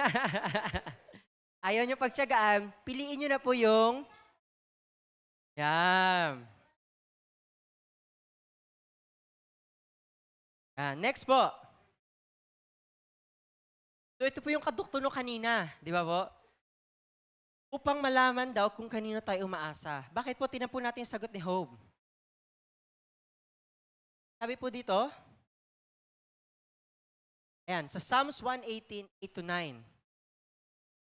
Ayaw nyo pagtsagaan, piliin nyo na po yung yan. Next po. So ito po yung kaduktuno kanina, di ba po? Upang malaman daw kung kanino tayo umaasa. Bakit po tinan po natin yung sagot ni Job? Sabi po dito, ayan, sa Psalms 118, 8-9.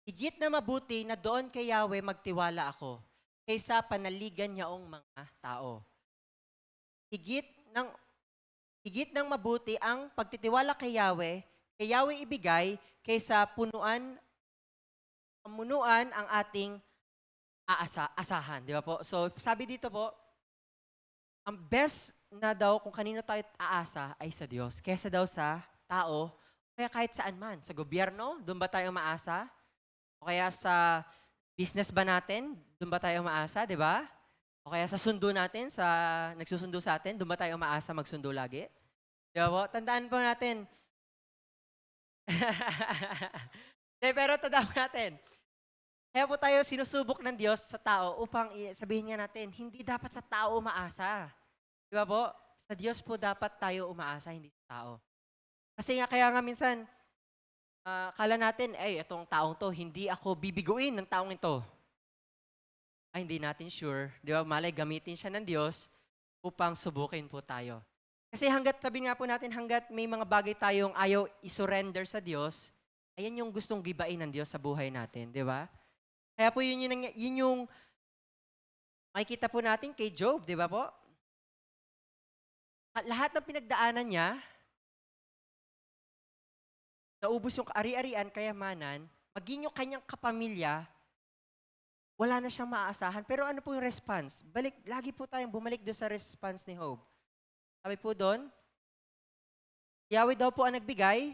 Higit na mabuti na doon kay Yahweh magtiwala ako kaysa panaligan niyaong mga tao. Higit ng mabuti ang pagtitiwala kay Yahweh ibigay kaysa pamunuan ang ating asahan. Di ba po? So, sabi dito po, ang best na daw kung kanino tayo aasa ay sa Diyos. Kaysa daw sa tao, kaya kahit saan man. Sa gobyerno, doon ba tayo maasa? O kaya sa business ba natin, doon ba tayo maasa, di ba? O kaya sa sundo natin, sa nagsusundo sa atin, doon ba tayo maasa magsundo lagi? Di ba po? Tandaan po natin. Pero tandaan po natin. Kaya po tayo sinusubok ng Diyos sa tao upang sabihin niya natin, hindi dapat sa tao umaasa. Di ba po? Sa Diyos po dapat tayo umaasa, hindi sa tao. Kasi nga kaya nga minsan, kala natin, itong taong to, hindi ako bibiguin ng taong ito. Ay, hindi natin sure. Di ba? Malay, gamitin siya ng Diyos upang subukin po tayo. Kasi sabi nga po natin, hanggat may mga bagay tayong ayaw isurrender sa Diyos, ayan yung gustong gibain ng Diyos sa buhay natin. Di ba? Kaya po yun yung makikita po natin kay Job, di ba po? Lahat ng pinagdaanan niya, naubos yung ari-arian, kayamanan, maging yung kanyang kapamilya, wala na siyang maaasahan. Pero ano po yung response? Lagi po tayong bumalik doon sa response ni Job. Sabi po doon, Yahweh daw po ang nagbigay,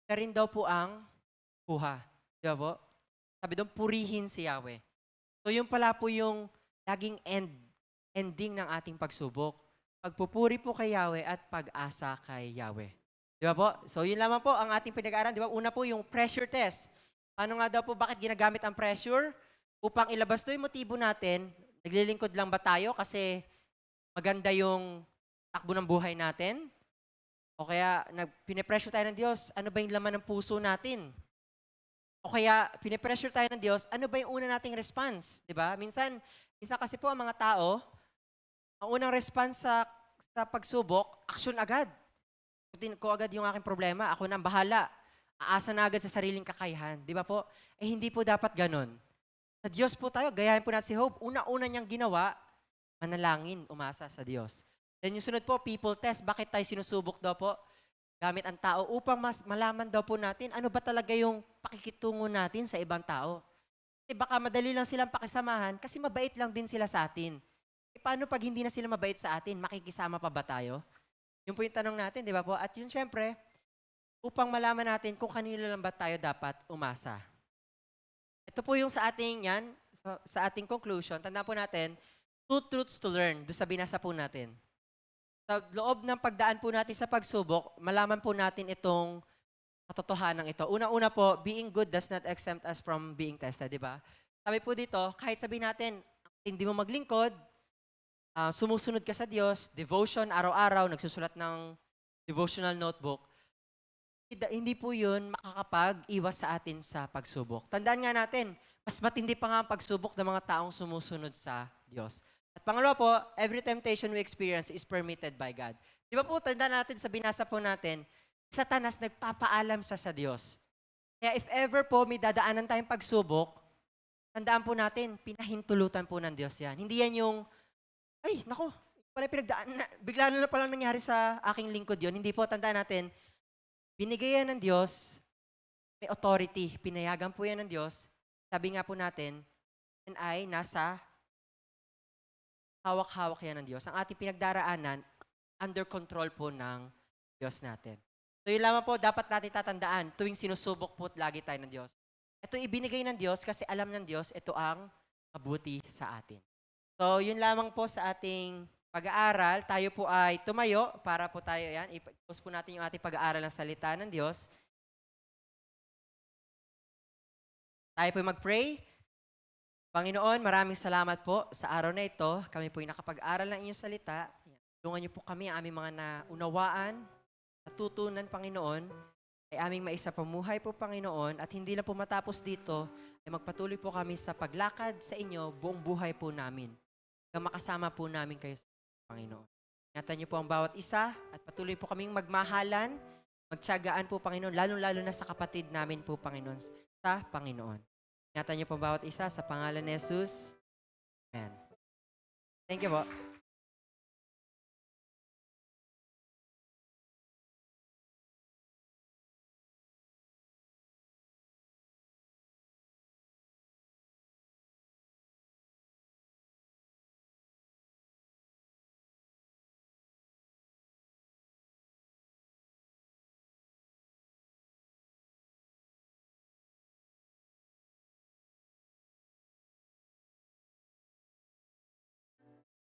siya rin daw po ang kuha. Di ba po? Sabi doon, purihin si Yahweh. So yun pala po yung laging ending ng ating pagsubok. Pagpupuri po kay Yahweh at pag-asa kay Yahweh. Di ba po? So yun lamang po ang ating pinag-aaral. Di ba? Una po yung pressure test. Paano nga daw po, bakit ginagamit ang pressure? Upang ilabas to yung motibo natin, naglilingkod lang ba tayo kasi maganda yung takbo ng buhay natin? O kaya pinipressure tayo ng Diyos, ano ba yung laman ng puso natin? O kaya pinipressure tayo ng Diyos, ano ba yung una nating response? Di ba? Minsan kasi po ang mga tao, ang unang response sa pagsubok, action agad. Sagutin ko agad yung aking problema, ako na ang bahala. Aasa na agad sa sariling kakayahan. Di ba po? Eh hindi po dapat ganon. Sa Diyos po tayo, gayahin po natin si Hope. Una-una niyang ginawa, manalangin, umasa sa Diyos. Then yung sunod po, people test. Bakit tayo sinusubok daw po? Gamit ang tao upang mas malaman daw po natin ano ba talaga yung pakikitungo natin sa ibang tao. Kasi baka madali lang silang pakisamahan kasi mabait lang din sila sa atin. E paano pag hindi na sila mabait sa atin, makikisama pa ba tayo? Yun po yung tanong natin, di ba po? At yun syempre, upang malaman natin kung kanino lang ba tayo dapat umasa. Ito po yung sa ating yan, sa ating conclusion. Tandaan po natin, 2 truths to learn. Doon sa binasa po natin. Sa loob ng pagdaan po natin sa pagsubok, malaman po natin itong katotohanan ito. Una-una po, being good does not exempt us from being tested, di ba? Sabi po dito, kahit sabihin natin, hindi mo maglingkod, sumusunod ka sa Diyos, devotion, araw-araw, nagsusulat ng devotional notebook, hindi po yun makakapag-iwas sa atin sa pagsubok. Tandaan nga natin, mas matindi pa nga ang pagsubok ng mga taong sumusunod sa Diyos. At pangalawa po, every temptation we experience is permitted by God. Di ba po, tandaan natin sa binasa po natin, Satanas nagpapaalam sa Diyos. Kaya if ever po may dadaanan tayong pagsubok, tandaan po natin, pinahintulutan po ng Diyos yan. Hindi yan yung, ay, nako, pala pinagdaan na, bigla na palang nangyari sa aking lingkod yon. Hindi po, tandaan natin, binigay yan ng Diyos, may authority, pinayagan po yan ng Diyos. Sabi nga po natin, yan ay nasa hawak-hawak yan ng Diyos. Ang ating pinagdaraanan, under control po ng Diyos natin. So yun lamang po, dapat natin tatandaan tuwing sinusubok po lagi tayo ng Diyos. Ito ibinigay ng Diyos kasi alam ng Diyos, ito ang mabuti sa atin. So yun lamang po sa ating pag-aaral. Tayo po ay tumayo para po tayo yan. I-post po natin yung ating pag-aaral ng salita ng Diyos. Tayo po mag-pray. Panginoon, maraming salamat po sa araw na ito. Kami po ay nakapag-aral ng inyong salita. Tulungan niyo po kami, aming mga naunawaan, natutunan, Panginoon, ay aming maisapamuhay po, Panginoon, at hindi lang po matapos dito, ay magpatuloy po kami sa paglakad sa inyo buong buhay po namin. Hanggang makasama po namin kayo sa Panginoon. Ingatan niyo po ang bawat isa at patuloy po kaming magmahalan, magtiyagaan po, Panginoon, lalong-lalo na sa kapatid namin po, Panginoon, sa Panginoon. Ingatan niyo po ang bawat isa sa pangalan ni Jesus. Amen. Thank you po.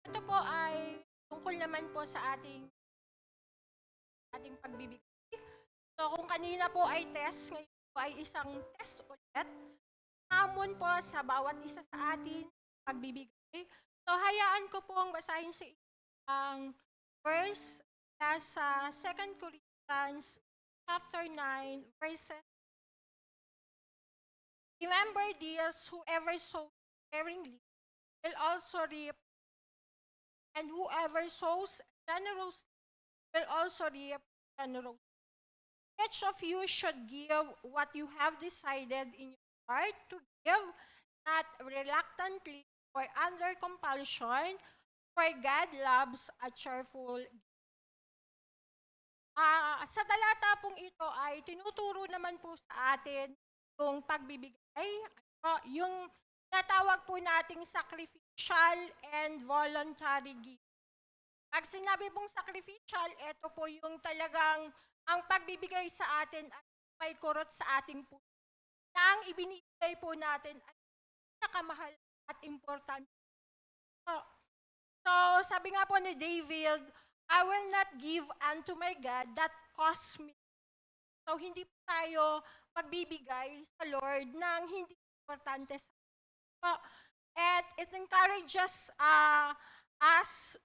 Ito po ay tungkol naman po sa ating pagbibigay. So kung kanina po ay test, ngayon po ay isang test ulit. Hamon po sa bawat isa sa atin pagbibigay. So hayaan ko pong basahin sa inyo ang verse nasa 2 Corinthians chapter 9 verses. Remember this, whoever sows sparingly will also reap, and whoever sows generously will also reap generously. Each of you should give what you have decided in your heart to give, not reluctantly or under compulsion, for God loves a cheerful giver. Sa talata pong ito ay tinuturo naman po sa atin yung pagbibigay, yung natawag po nating sacrificial and voluntary giving. Pag sinabi pong sacrificial, ito po yung talagang ang pagbibigay sa atin ay may kurot sa ating puso. na ang ibinibigay po natin ay nakamahal at importante po. So, sabi nga po ni David, I will not give unto my God that cost me. So, hindi po tayo magbibigay sa Lord ng hindi importante sa po. And it encourages us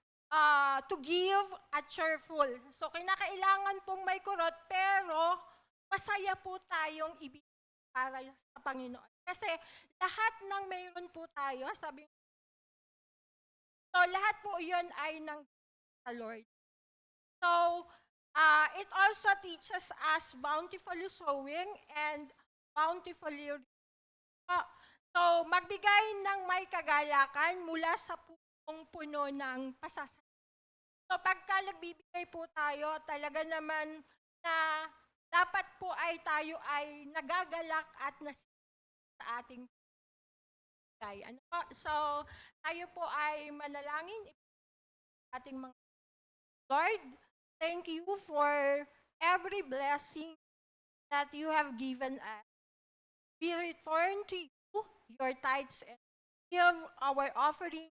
to give at cheerful. So, kinakailangan pong may kurot, pero masaya po tayong ibigay para sa Panginoon. Kasi lahat ng mayroon po tayo, sabi so lahat po yun ay ng sa Lord. So, it also teaches us bountifully sowing and bountifully reaping. So, magbigay ng may kagalakan mula sa puno ng pasasalamat. So, pagka nagbibigay po tayo, talaga naman na dapat po ay tayo ay nagagalak at sa ating bigay. Ano po? So, tayo po ay manalangin ating mga Lord, thank you for every blessing that you have given us. We return to you your tithes and give our offering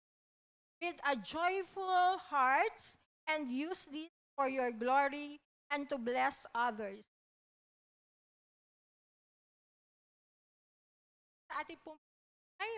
with a joyful hearts and use this for your glory and to bless others. Sa ating pong ay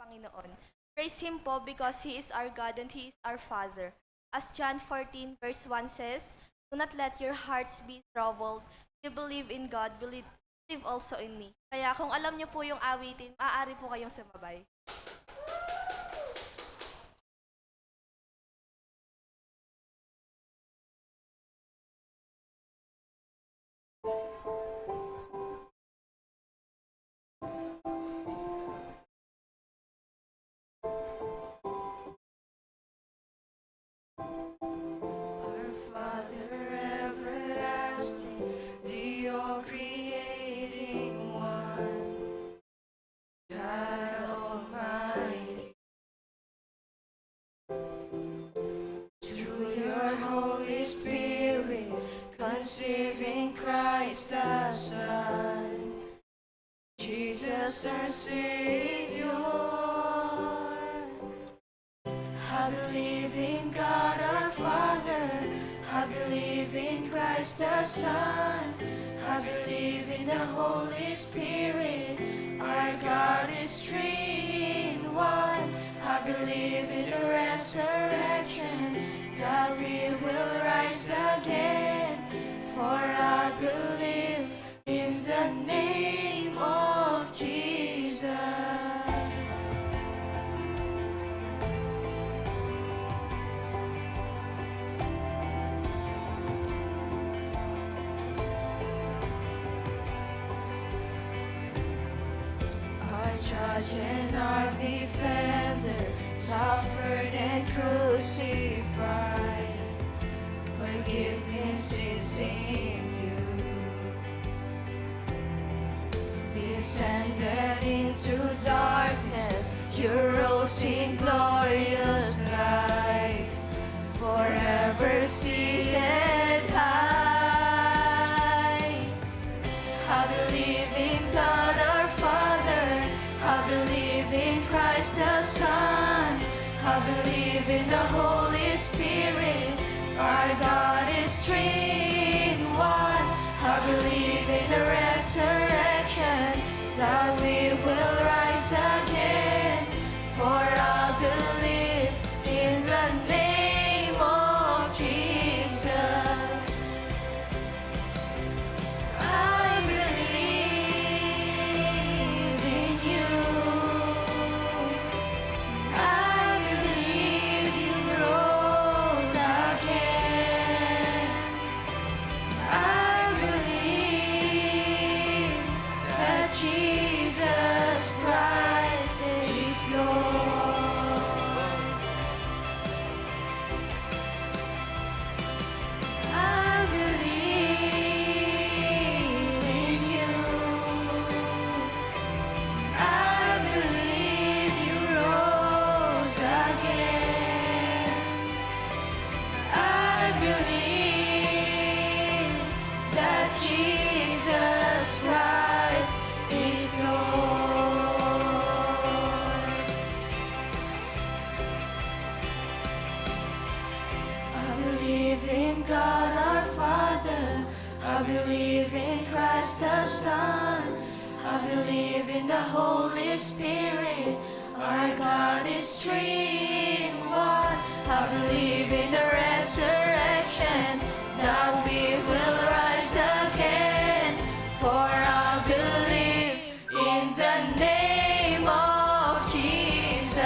Panginoon. Praise Him po because He is our God and He is our Father. As John 14 verse 1 says, Do not let your hearts be troubled. You believe in God, believe also in me. Kaya kung alam niyo po yung awitin, maaari po kayong sumabay. Our Father everlasting, the all-creating one, God Almighty. Through your Holy Spirit, conceiving Christ the Son, Jesus our Savior. I believe in God our Father, I believe in Christ the Son, I believe in the Holy Spirit, our God is three in one. I believe in the resurrection, that we will rise again, for I believe in the name of Jesus. Our judge and our defender, suffered and crucified. Forgiveness is in you. Descended into darkness, you rose in glorious life, forever seated high. I believe in God our Father, I believe in Christ the Son, I believe in the Holy Spirit, our God is three in one. I believe in the resurrection, that we will rise again, for I believe in the name of Jesus. I believe in you. I believe you rose again. I believe that Jesus Christ is Lord. I believe in you. I believe you rose again. I believe that Jesus Christ is Lord. I believe in God our Father, I believe in Christ the Son, I believe in the Holy Spirit, our God is three in one. I believe in the resurrection, that we will rise again, for I believe in the name of Jesus.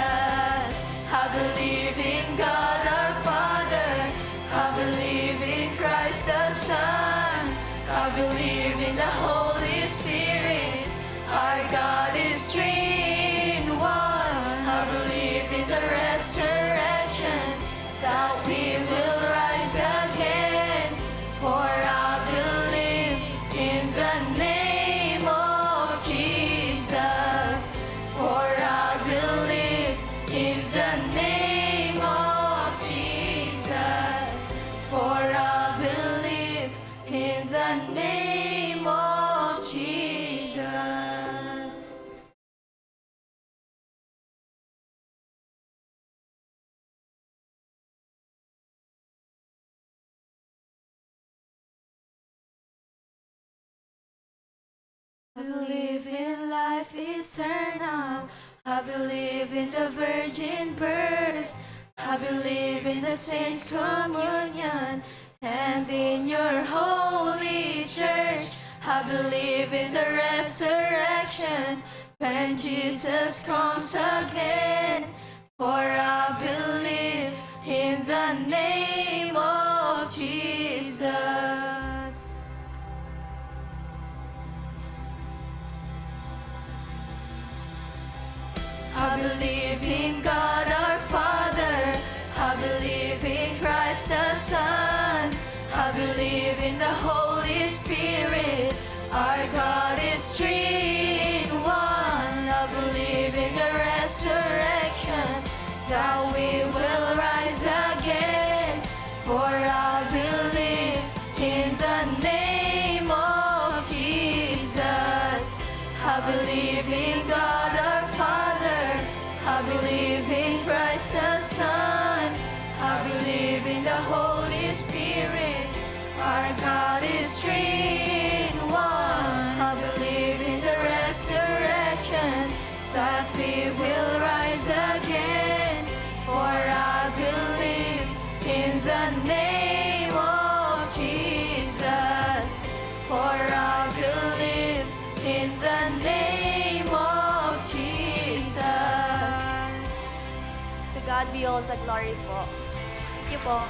I believe in God our Father, I believe in Christ the Son, I believe in the Holy Spirit, our God is three in one. I believe in the resurrection, that we will rise again, for I believe in the name of Jesus, for I believe in the name of Jesus, for I believe in the name of Jesus. I believe in life eternal. I believe in the virgin birth. I believe in the saints' communion and in your holy church. I believe in the resurrection when Jesus comes again. For I believe in the name of Jesus. I believe in God our Father. I believe in Christ the Son. I believe in the Holy Spirit. Our God is three in one. I believe in the resurrection, that we will rise again. For I believe in the name of Jesus. I believe in God our Father. I believe in Christ the Son. I believe in the Holy Spirit. Our God is three in one. I believe in the resurrection, that we will rise again. For I believe in the name of Jesus. For I believe in the name of Jesus. To God be all the glory po. Thank you po.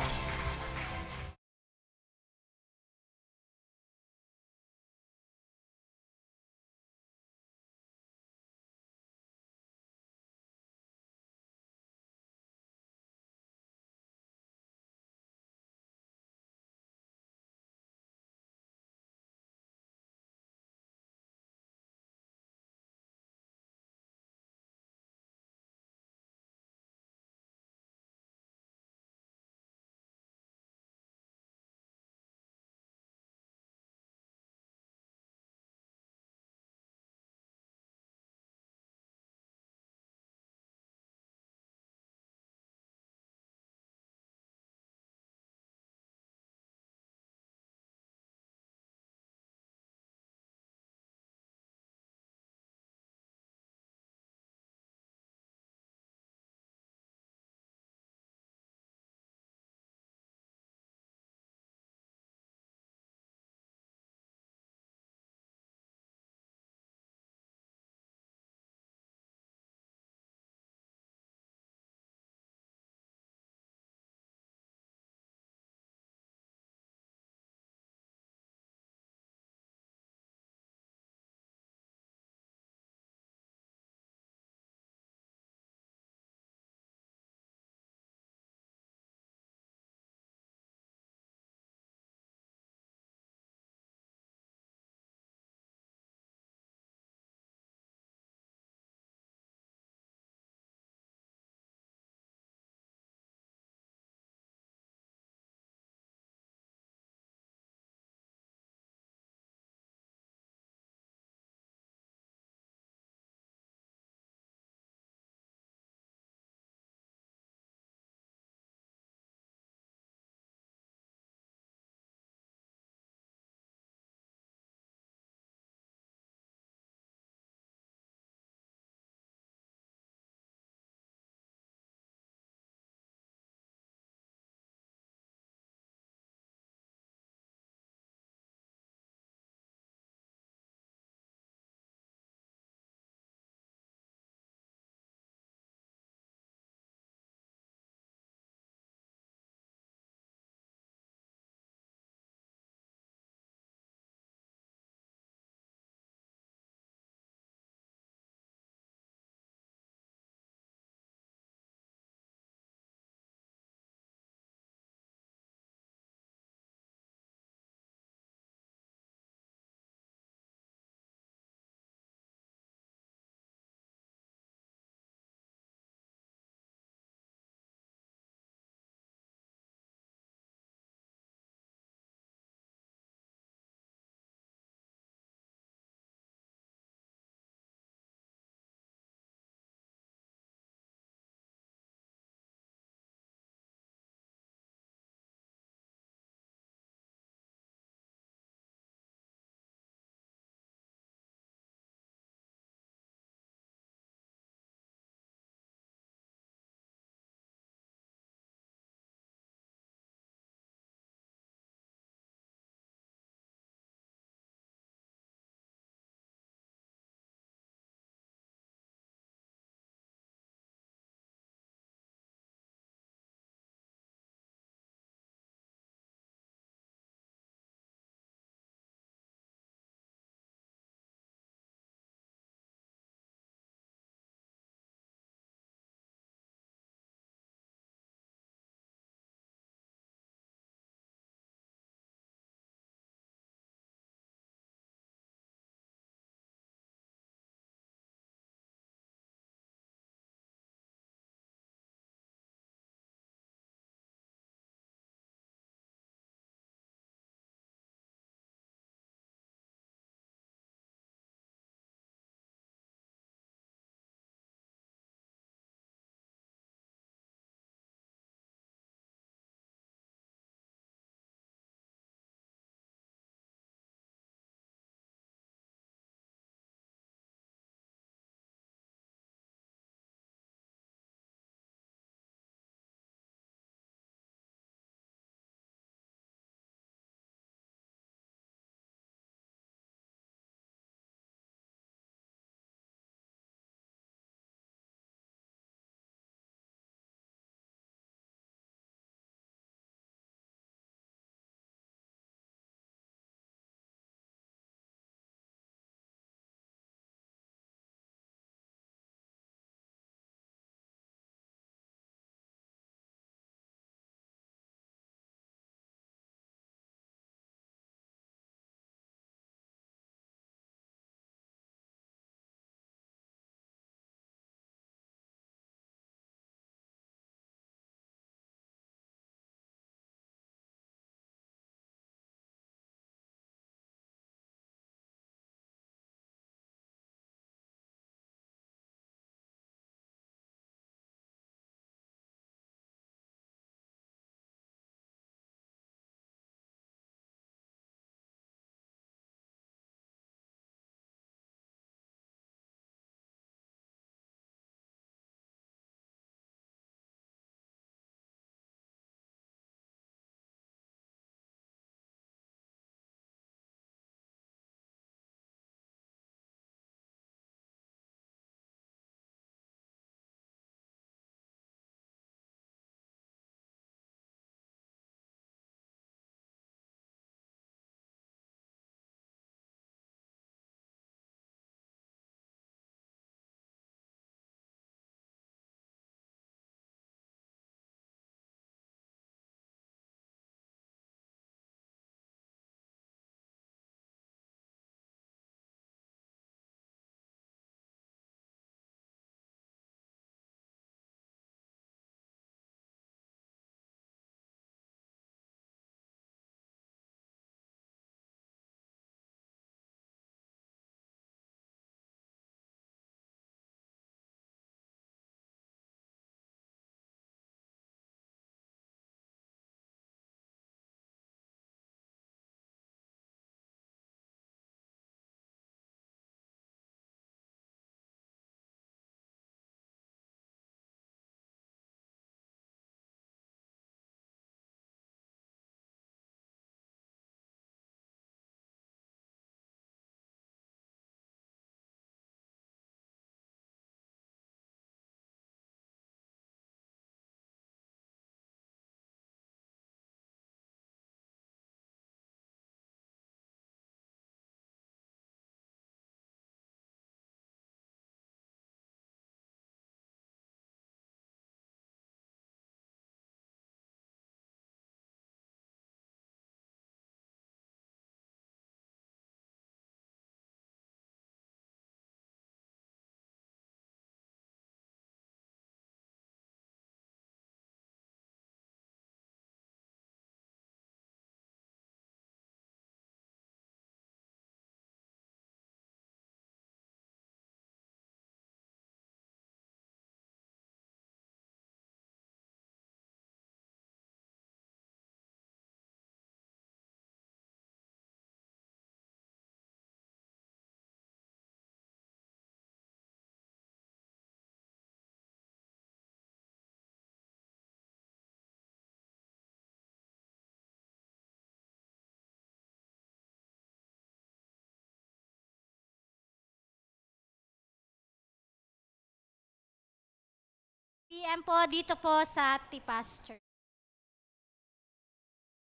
PM po dito po sa Tipas Church.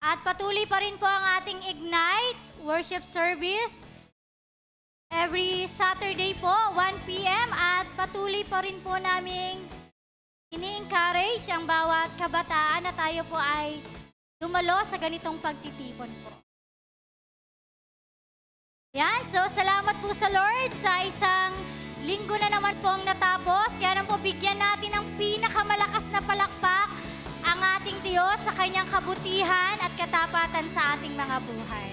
At patuloy pa rin po ang ating Ignite worship service. Every Saturday po, 1 p.m. At patuloy pa rin po naming ini-encourage ang bawat kabataan na tayo po ay dumalo sa ganitong pagtitipon po. Yan, so salamat po sa Lord sa isang linggo na naman po ang natapos. Kaya naman po bigyan natin ng pinakamalakas na palakpak ang ating Diyos sa kanyang kabutihan at katapatan sa ating mga buhay.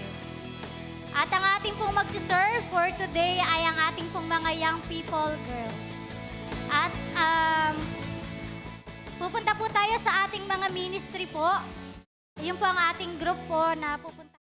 At ang ating pong magsiserve for today ay ang ating pong mga young people girls. At pupunta po tayo sa ating mga ministry po. Yun po ang ating group po na pupunta.